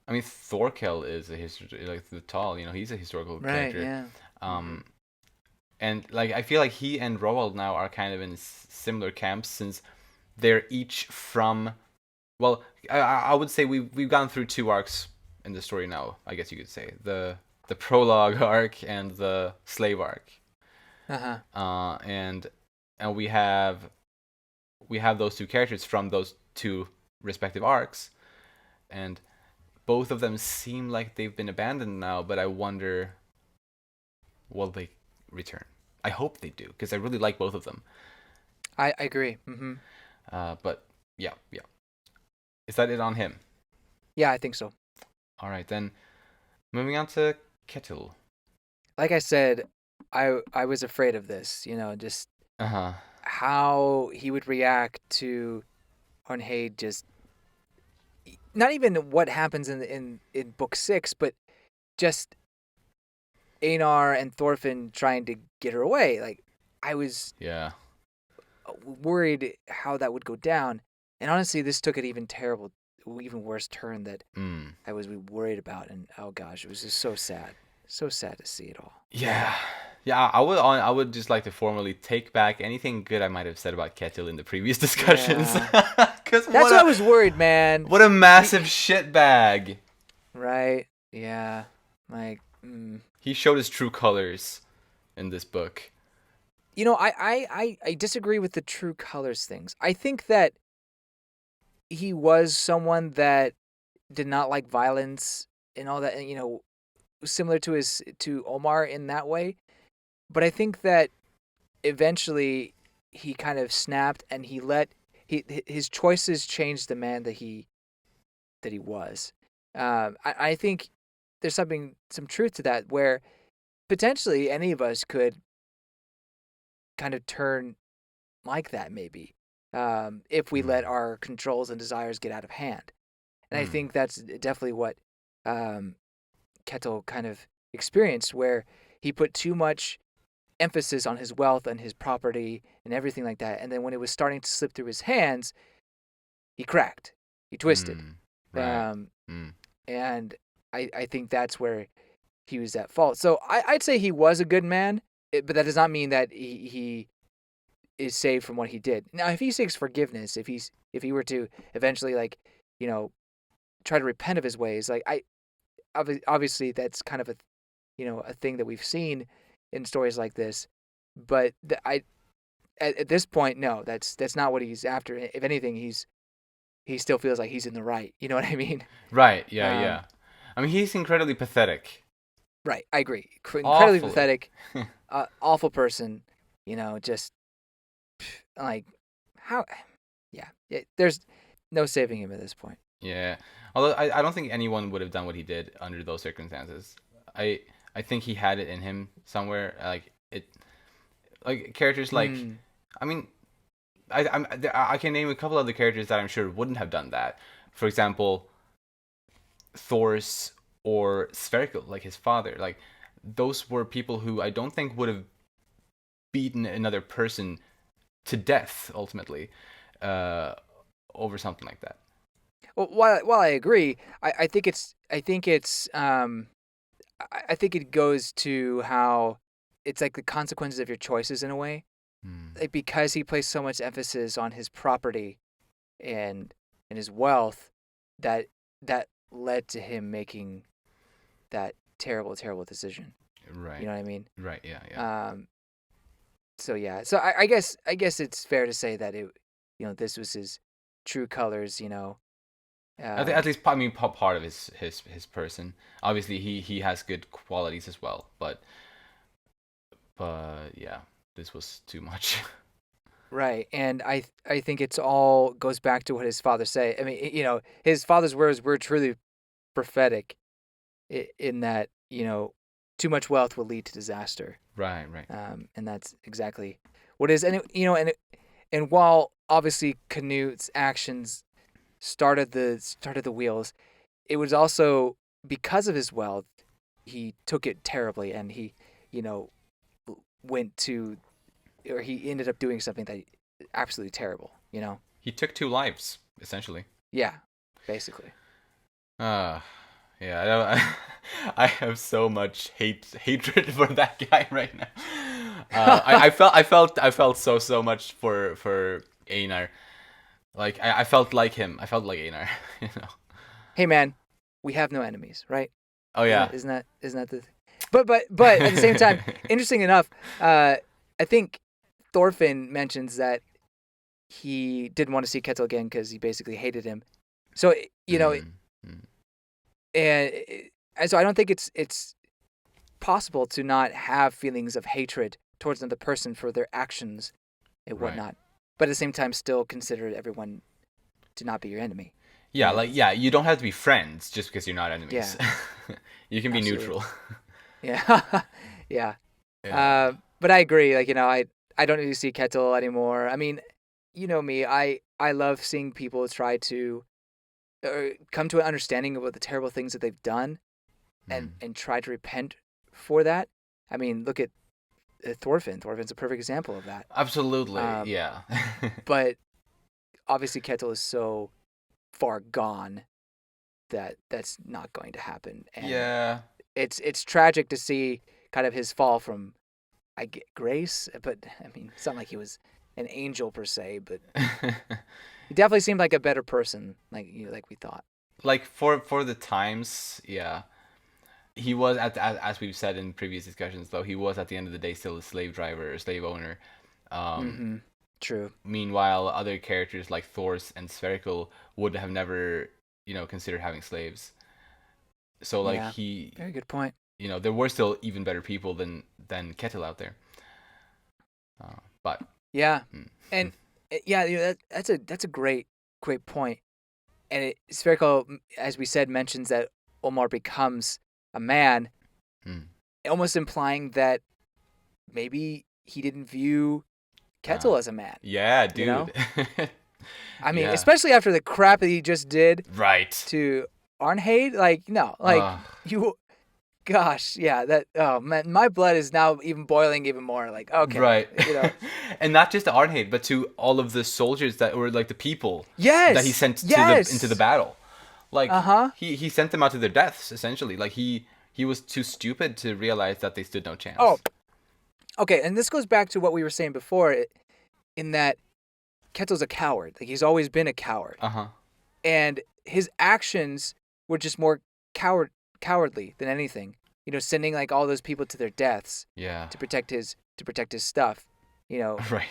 I mean, Thorkel is a history, like the tall, he's a historical Right. character. Yeah. Mm-hmm. Um, and like I feel like he and Roald now are kind of in similar camps since they're each from. Well, I would say we've gone through two arcs in the story now. I guess you could say the prologue arc and the slave arc. Uh huh. And we have those two characters from those two respective arcs, and both of them seem like they've been abandoned now. But I wonder, will they return? I hope they do because I really like both of them. I agree. Mm-hmm. But yeah, yeah. Is that it on him? Yeah, I think so. All right, then moving on to Kettle. Like I said, I was afraid of this. Just Uh huh. how he would react to Arnheid. Just not even what happens in book 6, but just Einar and Thorfinn trying to get her away. Like, I was Yeah. worried how that would go down. And honestly, this took an even worse turn that Mm. I was worried about. And oh gosh, it was just so sad. So sad to see it all. Yeah. Yeah, I would just like to formally take back anything good I might have said about Kettle in the previous discussions. Yeah. Cuz That's why I was worried, man. what a massive shitbag. Right? Yeah. Like, mm. He showed his true colors in this book. I disagree with the true colors things. I think that he was someone that did not like violence and all that, and similar to Omar in that way. but I think that eventually he kind of snapped, and his choices changed the man that he was. I think there's some truth to that, where potentially any of us could kind of turn like that, maybe, if we let Mm. our controls and desires get out of hand. And I Mm. think that's definitely what um, Kettle kind of experienced, where he put too much emphasis on his wealth and his property and everything like that. And then when it was starting to slip through his hands, he cracked, he twisted. Mm. Right. Um, Mm. and I think that's where he was at fault. So I'd say he was a good man, but that does not mean that he is saved from what he did. Now, if he seeks forgiveness, if he were to eventually, like, you know, try to repent of his ways, like, obviously that's kind of a thing that we've seen in stories like this. But at this point, no, that's not what he's after. If anything, he still feels like he's in the right. You know what I mean? Right. Yeah. Um, Yeah. I mean, he's incredibly pathetic. right. I agree. Incredibly Awfully. pathetic, awful person. Just like how. Yeah, there's no saving him at this point. Yeah. Although I don't think anyone would have done what he did under those circumstances. I I think he had it in him somewhere. Like characters like, Mm, I mean, I can name a couple other characters that I'm sure wouldn't have done that. For example, Thor's or Spherical, like his father. Like those were people who I don't think would have beaten another person to death ultimately, uh, over something like that. well, while I agree, I think it goes to how it's like the consequences of your choices in a way. Hmm. Like, because he placed so much emphasis on his property and his wealth, that that led to him making that terrible, terrible decision. You Right. know what I mean? Right. Yeah. Yeah. Um, so yeah. So I guess it's fair to say that this was his true colors. At Um, least, I mean, part of his person. Obviously, he has good qualities as well, but yeah, this was too much. right. And I think it's all goes back to what his father say. I mean, his father's words were truly prophetic, in that too much wealth will lead to disaster. Right. Right. And that's exactly what it is. And while obviously Canute's actions started the wheels, it was also because of his wealth he took it terribly, and he you know went to or he ended up doing something that absolutely terrible. He took two lives essentially. Yeah, basically. Uh yeah. I don't, I have so much hatred for that guy right now. I felt so much for Einar. Like I felt like him. I felt like Einar. You know. Hey man, we have no enemies, right? Oh Isn't yeah. that isn't that isn't that the but at the same time, interesting enough, I think Thorfinn mentions that he didn't want to see Kettle again because he basically hated him. So Mm, mm. and so I don't think it's possible to not have feelings of hatred towards another person for their actions and Right. whatnot, but at the same time still consider everyone to not be your enemy. Yeah, And like yeah, you don't have to be friends just because you're not yeah, enemies. You can be absolutely. neutral. Yeah, yeah. Yeah. But I agree. Like, I don't need to see Kettle anymore. I mean, you know me. I love seeing people try to come to an understanding about the terrible things that they've done, and Mm. try to repent for that. I mean, look at Thorfinn. Thorfinn's a perfect example of that. Absolutely. Um, Yeah. but obviously Kettle is so far gone that that's not going to happen, and Yeah. it's tragic to see kind of his fall from, I get grace, but I mean, it's not like he was an angel per se, but he definitely seemed like a better person, like we thought. Like for the times, yeah. He was as we've said in previous discussions though, he was at the end of the day still a slave driver, a slave owner. Um Mm-hmm. True. Meanwhile, other characters like Thor's and Spherical would have never, considered having slaves. So like Yeah. he, Very good point. there were still even better people than Kettle out there. But Yeah, mm, and yeah, that's a great point. And Spherical, as we said, mentions that Omar becomes a man, mm, almost implying that maybe he didn't view uh, Kettle as a man. yeah, You know, dude. I mean, Yeah. especially after the crap that he just did Right. to Arnheid. Like, no, like Uh, you. Gosh, yeah, that. Oh man, my blood is now even boiling even more. Like, okay, right. And not just to Arnheid, but to all of the soldiers that were like the people that he yes, sent to the into the yes, battle. uh Like huh. he sent them out to their deaths essentially. Like he was too stupid to realize that they stood no Oh, chance. okay, and this goes back to what we were saying before, in that Kettle's a coward. Like he's always been a coward, Uh-huh. and his actions were just more cowardly than anything. You know, sending like all those people to their deaths Yeah. to protect his stuff. You know, Right.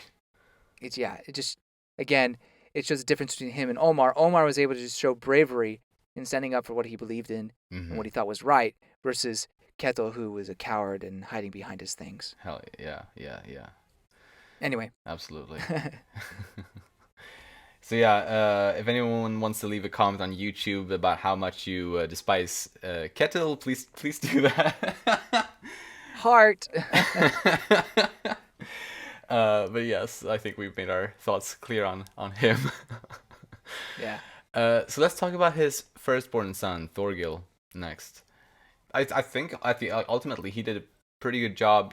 it's yeah. It just again, it shows the difference between him and Omar. Omar was able to just show bravery in standing up for what he believed in and Mhm. what he thought was right, versus Kettle, who was a coward and hiding behind his things. Hell yeah. Yeah, yeah. Anyway. Absolutely. So yeah, if anyone wants to leave a comment on YouTube about how much you despise Kettle, please do that. Heart. But yes, I think we've made our thoughts clear on him. Yeah. So let's talk about his firstborn son, Thorgil, next. I think ultimately he did a pretty good job,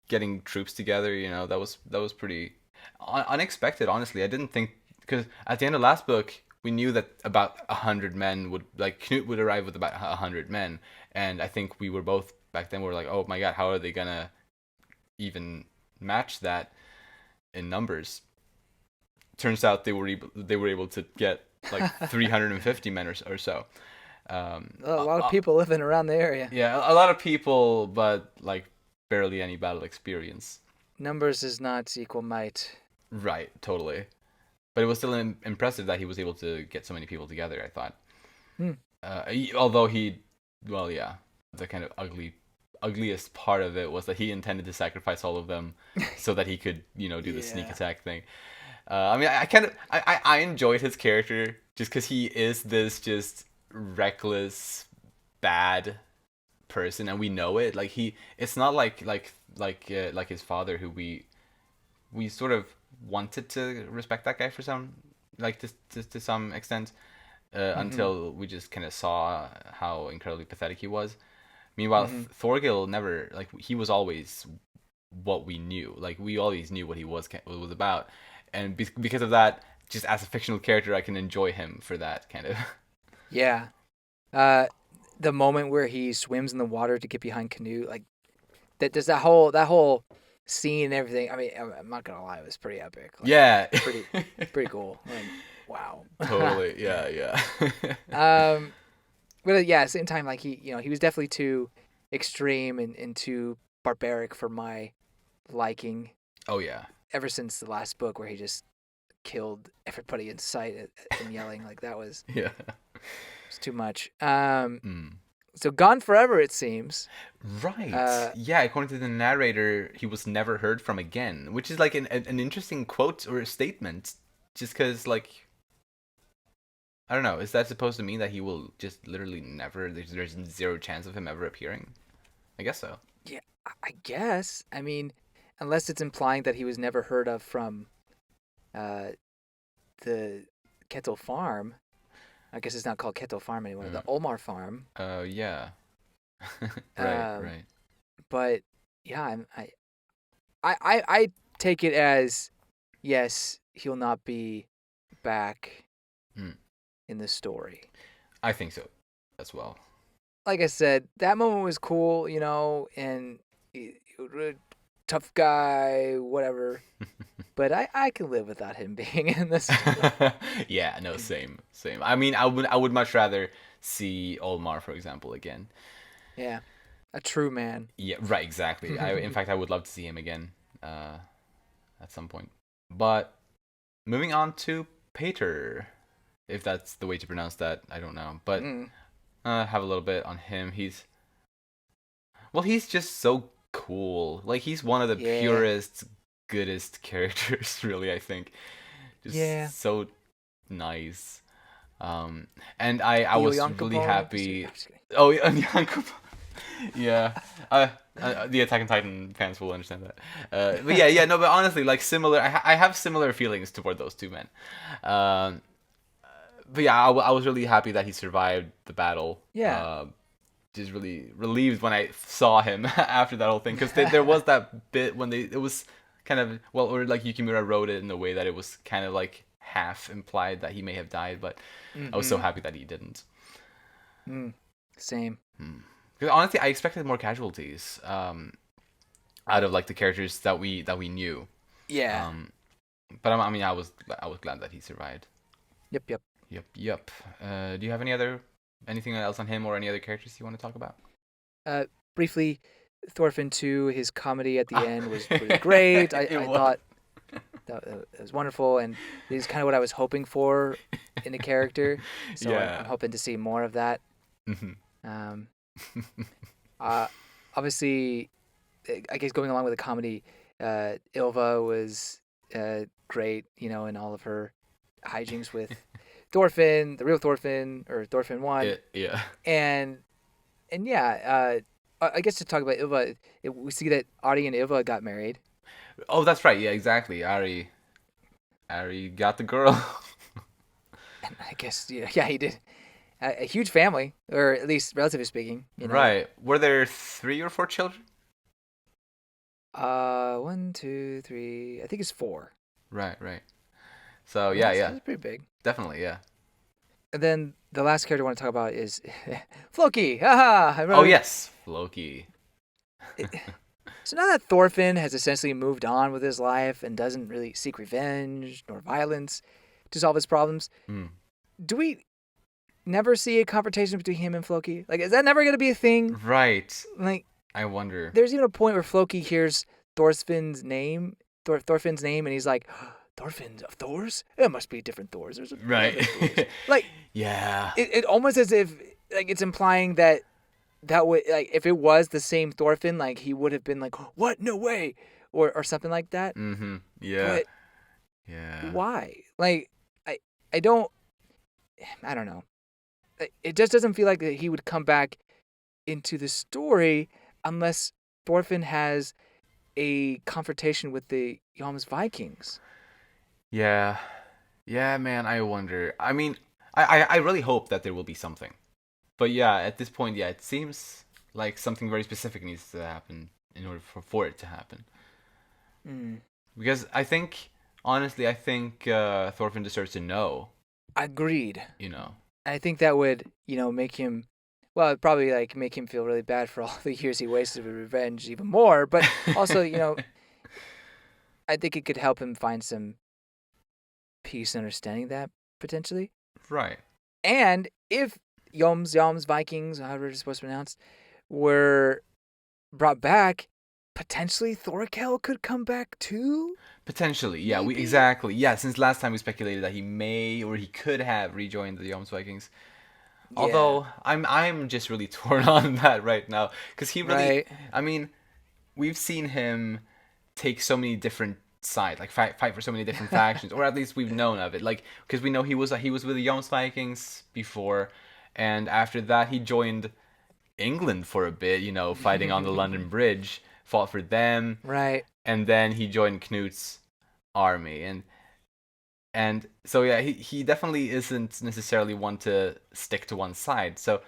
getting troops together. That was pretty unexpected. Honestly, I didn't think, because at the end of last book we knew that about 100 men would, like, Canute would arrive with about 100 men, and I think we were both back then, like, oh my god, how are they gonna even match that in numbers? Turns out they were able to get like 350 men or so. A lot of people living around the area. Yeah, a lot of people, but like barely any battle experience. Numbers does not equal might. Right, totally. But it was still impressive that he was able to get so many people together, I thought. Hmm. Although well, yeah, the kind of ugliest part of it was that he intended to sacrifice all of them so that he could, do the sneak Yeah. attack thing. I mean, I kind of I enjoyed his character just because he is this just reckless, bad person, and we know it. Like, it's not like his father, who we sort of wanted to respect that guy for some, like, to some extent, Mm-hmm. until we just kind of saw how incredibly pathetic he was. Meanwhile, Mm-hmm. Thorgil never, like, he was always what we knew. Like, we always knew what he was about, and because of that, just as a fictional character, I can enjoy him for that kind of. Yeah. Uh, the moment where he swims in the water to get behind Canute, like that. Does that whole scene and everything. I mean, I'm not gonna lie, it was pretty epic. Like, Yeah. pretty cool. Like, wow. Totally. Yeah. Yeah. um, but yeah, at the same time, like he was definitely too extreme and too barbaric for my liking. Oh yeah. Ever since the last book, where he just killed everybody in sight and yelling, like that was Yeah. too much. Mm. So gone forever, it seems. Right. Yeah, according to the narrator, he was never heard from again, which is like an interesting quote or a statement, just because, like, I don't know, is that supposed to mean that he will just literally never, there's zero chance of him ever appearing? I guess so. Yeah, I guess. I mean, unless it's implying that he was never heard of from uh, the Kettle Farm. I guess it's not called Kettle Farm anymore. The Omar Farm. Yeah. Right, Um, right. but yeah, I take it as yes, he'll not be back Mm. in the story. I think so as well. Like I said, that moment was cool, and tough guy, whatever. But I can live without him being in this story. Yeah, no, same. I mean, I would much rather see Olmar, for example, again. Yeah, a true man. Yeah, right, exactly. In fact, I would love to see him again, uh, at some point. But moving on to Pater, if that's the way to pronounce that, I don't know. But Mm. have a little bit on him. He's just so cool. Like, he's one of the Yeah. purest goodest characters, really. I think Yeah. just so nice. And I Io was really Yankabo. happy. I'm just kidding. Oh, yeah, yeah. The Attack on Titan fans will understand that. But yeah, yeah, no, but honestly, like similar. I have similar feelings toward those two men. Um, but yeah, I was really happy that he survived the battle. Yeah. Just really relieved when I saw him after that whole thing, because there was that bit when it was kind of, well, or like Yukimura wrote it in a way that it was kind of like half implied that he may have died, but I was so Mm-hmm. happy that he didn't. Same. Because honestly, I expected more casualties out of like the characters that we knew. Yeah. Um, but I mean, I was glad that he survived. Yep. Yep. Yep, yep. Do you have anything else on him or any other characters you want to talk about? Briefly, Thorfinn 2, his comedy at the Ah. end was really great. It I was. thought that it was wonderful, and this is kind of what I was hoping for in a character. So I'm Yeah. hoping to see more of that. Mhm. Um, uh, Obviously, I guess going along with the comedy, Ilva was great, in all of her hijinks with Thorfinn, the real Thorfinn, or Thorfinn 1. Yeah. And yeah, I guess to talk about Ilva, we see that Ari and Ilva got married. Oh, that's right. Yeah, exactly. Ari got the girl. And I guess, yeah, he did. A huge family, or at least relatively speaking. Right. Were there 3 or 4 children? 1, 2, 3. I think it's 4. Right, right. So yeah, yeah, It's pretty big. definitely, yeah. And then the last character I want to talk about is Floki. Haha! Oh yes, Loki. So now that Thorfinn has essentially moved on with his life and doesn't really seek revenge nor violence to solve his problems, Mm. do we never see a confrontation between him and Floki? Like, is that never going to be a thing? Right. Like, I wonder. there's even a point where Floki hears Thorfinn's name, Thorfinn's name, and he's like, Thorfinn of Thors? It must be different Thors. There's a Right. Thors. Like, Yeah. it almost as if like it's implying that would, like, if it was the same Thorfinn, like he would have been like, what? No way, or something like that. Mm-hmm. Yeah. But Yeah. why? Like, I don't know. It just doesn't feel like that he would come back into the story unless Thorfinn has a confrontation with the Yams Vikings. Yeah. Yeah, man, I wonder. I mean, I really hope that there will be something. But yeah, at this point, yeah, it seems like something very specific needs to happen in order for it to happen. Mm. Because honestly, I think Thorfinn deserves to know, Agreed. you know. I think that would, make him, well, it'd probably like make him feel really bad for all the years he wasted with revenge even more. But also, I think it could help him find some peace and understanding that potentially. Right. And if Yams Vikings, however it's supposed to be pronounced, were brought back, potentially Thorkel could come back too. Potentially, yeah, Maybe? exactly. Yeah, since last time we speculated that he may or he could have rejoined the Joms Vikings. Yeah. Although I'm just really torn on that right now, because he really, Right. I mean, we've seen him take so many different sides, like fight for so many different factions, or at least we've known of it, like because we know he was with the Joms Vikings before, and after that he joined England for a bit, fighting on the London Bridge, fought for them, Right. and then he joined Knute's army, and so yeah, he definitely isn't necessarily one to stick to one side, so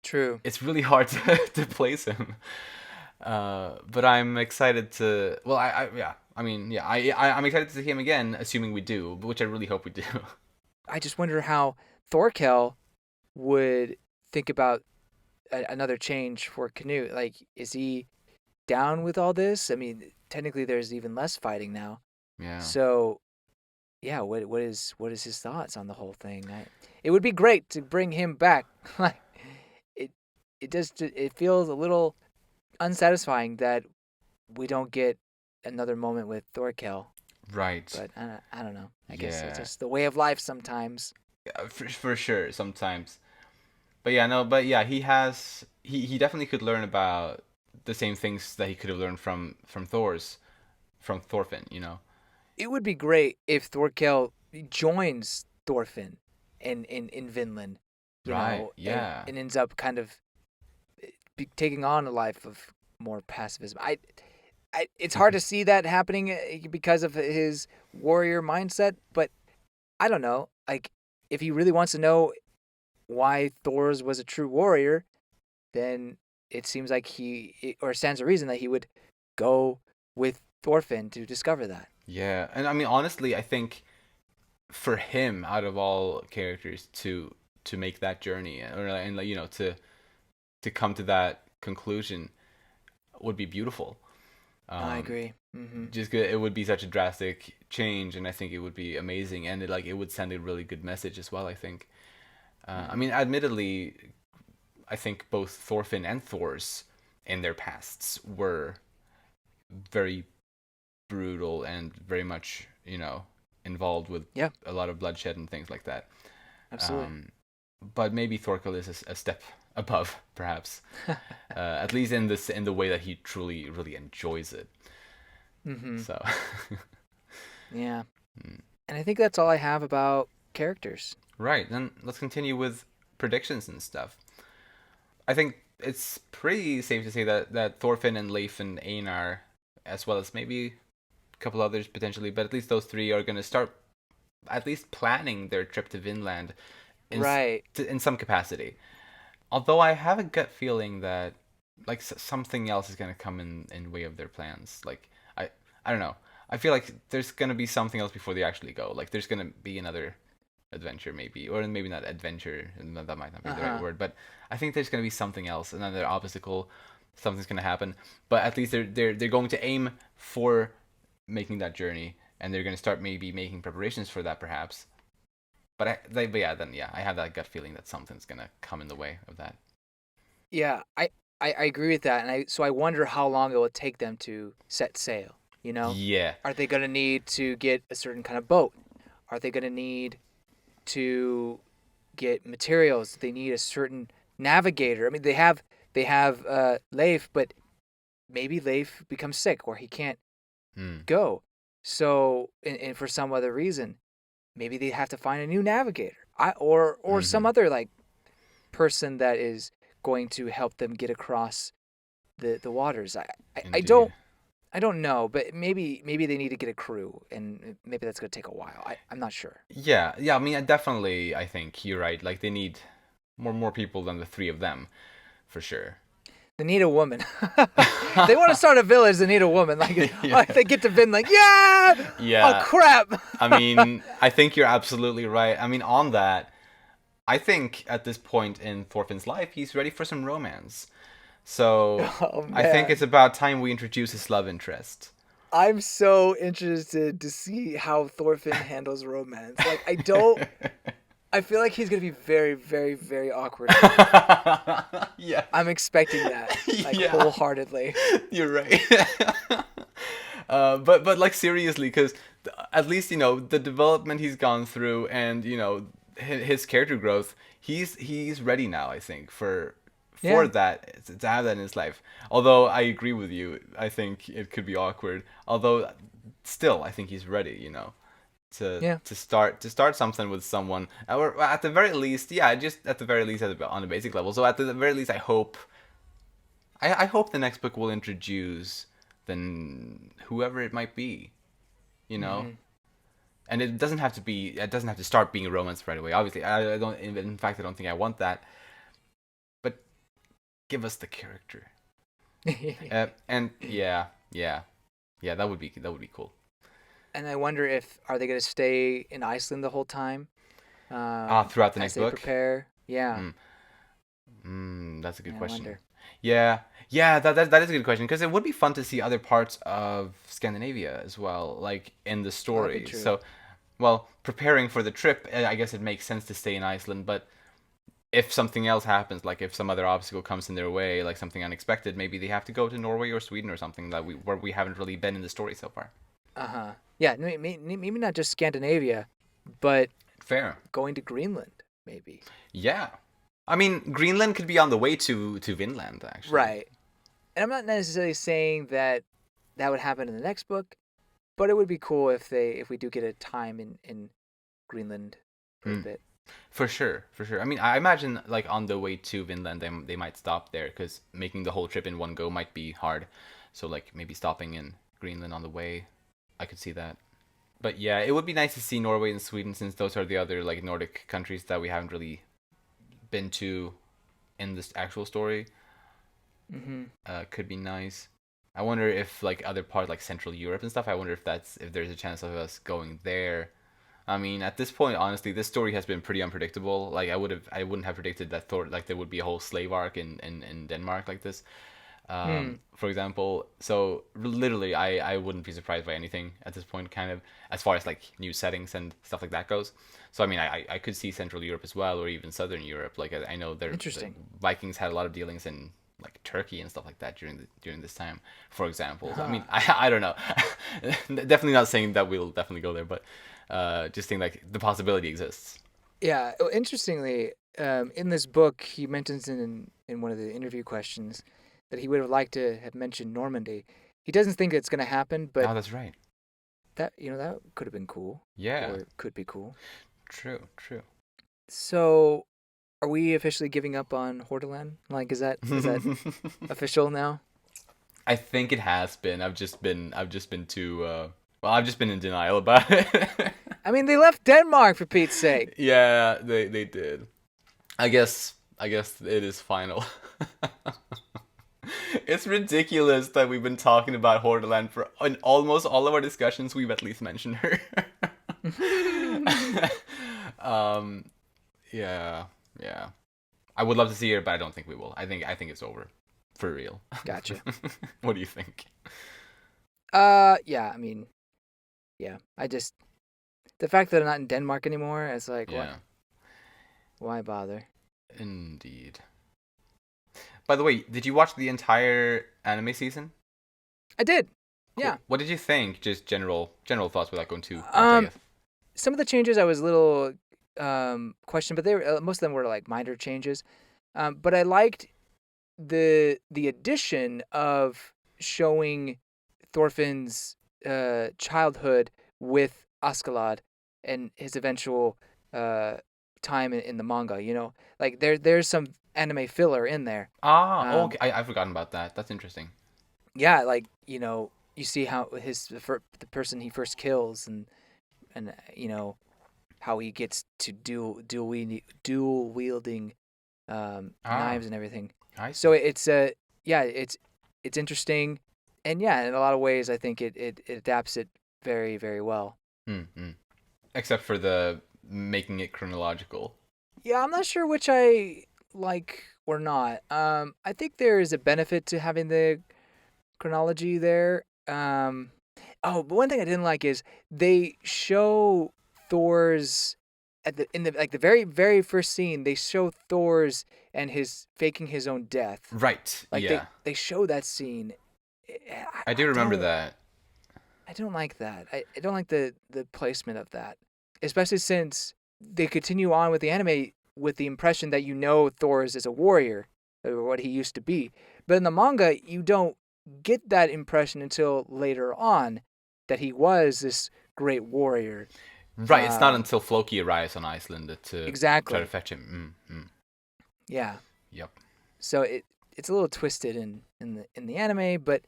True. it's really hard to place him. But I'm excited to, well, I'm excited to see him again, assuming we do, which I really hope we do. I just wonder how Thorkel would think about another change for Canute. Like, is he down with all this? I mean, technically, there's even less fighting now. Yeah. So, yeah, what is his thoughts on the whole thing? It would be great to bring him back. Like, it feels a little unsatisfying that we don't get another moment with Thorkel. Right. But I don't know. I guess it's Yeah. just the way of life sometimes. Yeah, for sure, sometimes. But yeah, no, but yeah, he definitely could learn about the same things that he could have learned from Thor's from Thorfinn, you know. It would be great if Thorkel joins Thorfinn in Vinland, Right. and, Yeah. ends up kind of taking on a life of more pacifism. It's hard to see that happening because of his warrior mindset, but I don't know. Like, if he really wants to know why Thor's was a true warrior, then it seems like or stands a reason that he would go with Thorfinn to discover that. Yeah. And I mean, honestly, I think for him, out of all characters, to make that journey, or and like, to come to that conclusion would be beautiful. I Um, agree. Hmm. just it would be such a drastic change, and I think it would be amazing, and it would send a really good message as well. I think. I mean, admittedly, I think both Thorfinn and Thor's in their pasts were very brutal and very much, involved with Yeah, a lot of bloodshed and things like that. absolutely. But maybe Thorkel is a step above, perhaps, at least in the way that he truly really enjoys it. Hmm. So, Yeah. And I think that's all I have about characters. right, then let's continue with predictions and stuff. I think it's pretty safe to say that Thorfinn and Leif and Einar, as well as maybe a couple others potentially, but at least those three are going to start at least planning their trip to Vinland Right. in some capacity. Although I have a gut feeling that like something else is going to come in way of their plans. Like I don't know. I feel like there's going to be something else before they actually go. Like there's going to be another adventure maybe, or maybe not adventure, and that might not be the right word, but I think there's going to be something else, another obstacle, something's going to happen. But at least they're going to aim for making that journey, and they're going to start maybe making preparations for that perhaps. But I have that gut feeling that something's going to come in the way of that. Yeah, I agree with that, and I wonder how long it will take them to set sail. Yeah. Are they going to need to get a certain kind of boat? Are they going to need to get materials? They need a certain navigator. I mean, they have Leif, but maybe Leif becomes sick or he can't Hmm. go. So, and for some other reason, maybe they have to find a new navigator. Or some Mm-hmm. other like person that is going to help them get across the waters. Indeed. I don't know, but maybe they need to get a crew, and maybe that's gonna take a while. I'm not sure. Yeah, yeah. I mean, I think you're right. Like they need more people than the three of them, for sure. They need a woman. They want to start a village. They need a woman. Yeah. Like they get to Vinland. Yeah. Oh Yeah. crap. I mean, I think you're absolutely right. I mean, on that, I think at this point in Thorfinn's life, he's ready for some romance. So Oh I think man. it's about time we introduce his love interest. I'm so interested to see how Thorfinn handles romance. Like I don't. I feel like he's gonna be very, very, very awkward. Yeah. I'm expecting that, like Yeah. wholeheartedly. You're right. But like seriously, because at least the development he's gone through, and his character growth, he's ready now. I think for Yeah. that to have that in his life. Although I agree with you, I think it could be awkward. Although still, I think he's ready. To Yeah. to start something with someone, or at the very least, yeah, just at the very least on a basic level. So at the very least, I hope the next book will introduce then whoever it might be, you know. Hmm. And it doesn't have to start being a romance right away. Obviously, I don't. In fact, I don't think I want that. But give us the character. And yeah, that would be cool. And I wonder if are they gonna stay in Iceland the whole time? Throughout the As next they book. prepare. Yeah. That's a good Yeah, I question. wonder. Yeah, yeah, that is a good question because it would be fun to see other parts of Scandinavia as well, like in the Well, that'd be story. true. So, well, preparing for the trip, I guess it makes sense to stay in Iceland. But if something else happens, like if some other obstacle comes in their way, like something unexpected, maybe they have to go to Norway or Sweden or something where we haven't really been in the story so far. Uh-huh. Yeah, maybe not just Scandinavia, but Fair. going to Greenland, maybe. Yeah. I mean, Greenland could be on the way to Vinland, actually. Right. And I'm not necessarily saying that would happen in the next book, But it would be cool if we do get a time in Greenland for a Mm. bit. For sure, for sure. I mean, I imagine like on the way to Vinland, they might stop there because making the whole trip in one go might be hard. So like maybe stopping in Greenland on the way, I could see that. But yeah, it would be nice to see Norway and Sweden since those are the other like Nordic countries that we haven't really been to in this actual story. Hmm. Could be nice. I wonder if like other parts like Central Europe and stuff. I wonder if there's a chance of us going there. I mean, at this point, honestly, this story has been pretty unpredictable. Like I wouldn't have predicted that Thor like there would be a whole slave arc in Denmark like this. Hmm. For example. So literally, I wouldn't be surprised by anything at this point, kind of as far as like new settings and stuff like that goes. So I mean, I could see Central Europe as well, or even Southern Europe. Like I know the Interesting. Vikings had a lot of dealings in like Turkey and stuff like that during this time, for example. I Huh. mean, I don't know. Definitely not saying that we'll definitely go there, but just saying like the possibility exists. Yeah. Oh, interestingly, in this book, he mentions in one of the interview questions that he would have liked to have mentioned Normandy. He doesn't think it's going to happen, but Oh, that's right. that that could have been cool, Yeah, or could be cool. true, true. So, are we officially giving up on Hordaland? Like, is that official now? I think it has been. I've just been too. Well, I've just been in denial about it. I mean, they left Denmark for Pete's sake. Yeah, they did. I guess it is final. It's ridiculous that we've been talking about Hordaland for in almost all of our discussions. We've at least mentioned her. um, yeah, yeah. I would love to see her, but I don't think we will. I think it's over, for real. Gotcha. What do you think? Yeah. I mean, yeah. I just the fact that I'm not in Denmark anymore, it's like, what? Yeah, Why bother? indeed. By the way, did you watch the entire anime season? I did. Cool. Yeah. What did you think? Just general thoughts without going too much, I Um, guess. some of the changes I was a little questioned, but they were most of them were like minor changes. But I liked the addition of showing Thorfinn's childhood with Askeladd and his eventual time in the manga. You know, like there's some anime filler in there. Ah, Um, okay. I've forgotten about that. That's interesting. yeah, like you see how the person he first kills and how he gets to dual wielding Ah, knives and everything. I So see. it's yeah, it's interesting, and yeah, in a lot of ways, I think it adapts it very very well. Mm-hmm. Except for the making it chronological. Yeah, I'm not sure which I like or not. I think there is a benefit to having the chronology there. Oh, but one thing I didn't like is they show Thor's in the like the very very first scene. They show Thor's and his faking his own death. Right. Like Yeah. they show that scene. I do remember that. I don't like that. I don't like the placement of that, especially since they continue on with the anime with the impression that Thor is a warrior or what he used to be. But in the manga, you don't get that impression until later on that he was this great warrior. Right. It's not Um, until Floki arrives on Iceland to try to exactly. fetch him. Mm-hmm. Yeah. Yep. So it's a little twisted in the anime, but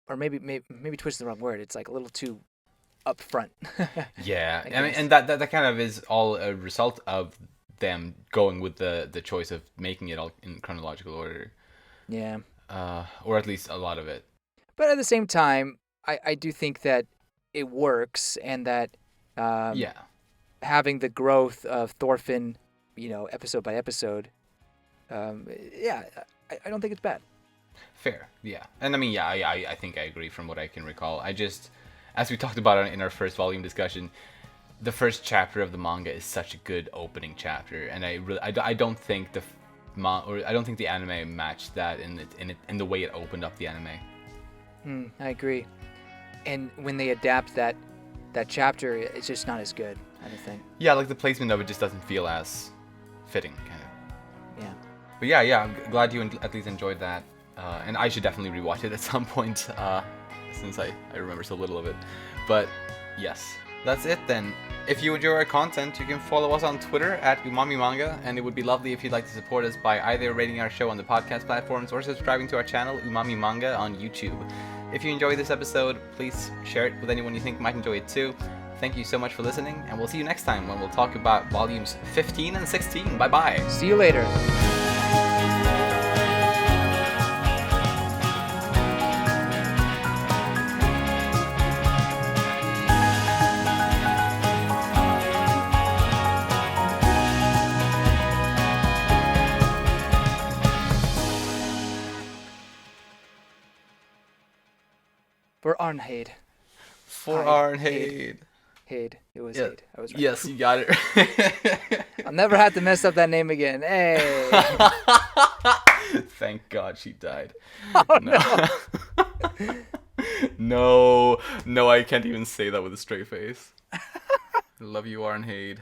or maybe twisted the wrong word. It's like a little too upfront. Yeah. I I mean, guess. and that kind of is all a result of them going with the choice of making it all in chronological order, Yeah. or at least a lot of it. But at the same time, I do think that it works and that um, Yeah. having the growth of Thorfinn, episode by episode, yeah, I don't think it's bad. Fair, yeah. And I mean, yeah, I think I agree from what I can recall. I just, as we talked about in our first volume discussion, the first chapter of the manga is such a good opening chapter, and I don't think I don't think the anime matched that in the way it opened up the anime. I agree. And when they adapt that chapter, it's just not as good. I don't think. Yeah, like the placement of it just doesn't feel as fitting, kind of. Yeah. But yeah, I'm glad you at least enjoyed that, and I should definitely rewatch it at some point, since I remember so little of it. But yes, that's it then. If you enjoy our content, you can follow us on Twitter at Umami Manga, and it would be lovely if you'd like to support us by either rating our show on the podcast platforms or subscribing to our channel Umami Manga on YouTube. If you enjoyed this episode, please share it with anyone you think might enjoy it too. Thank you so much for listening, and we'll see you next time when we'll talk about volumes 15 and 16. Bye bye. See you later. For Arnheid. For Arnheid. Haid. It was Yeah. Haid. I was right. Yes, you got it. I'll never have to mess up that name again. Hey. Thank God she died. Oh, No. No, I can't even say that with a straight face. I love you, Arnheid.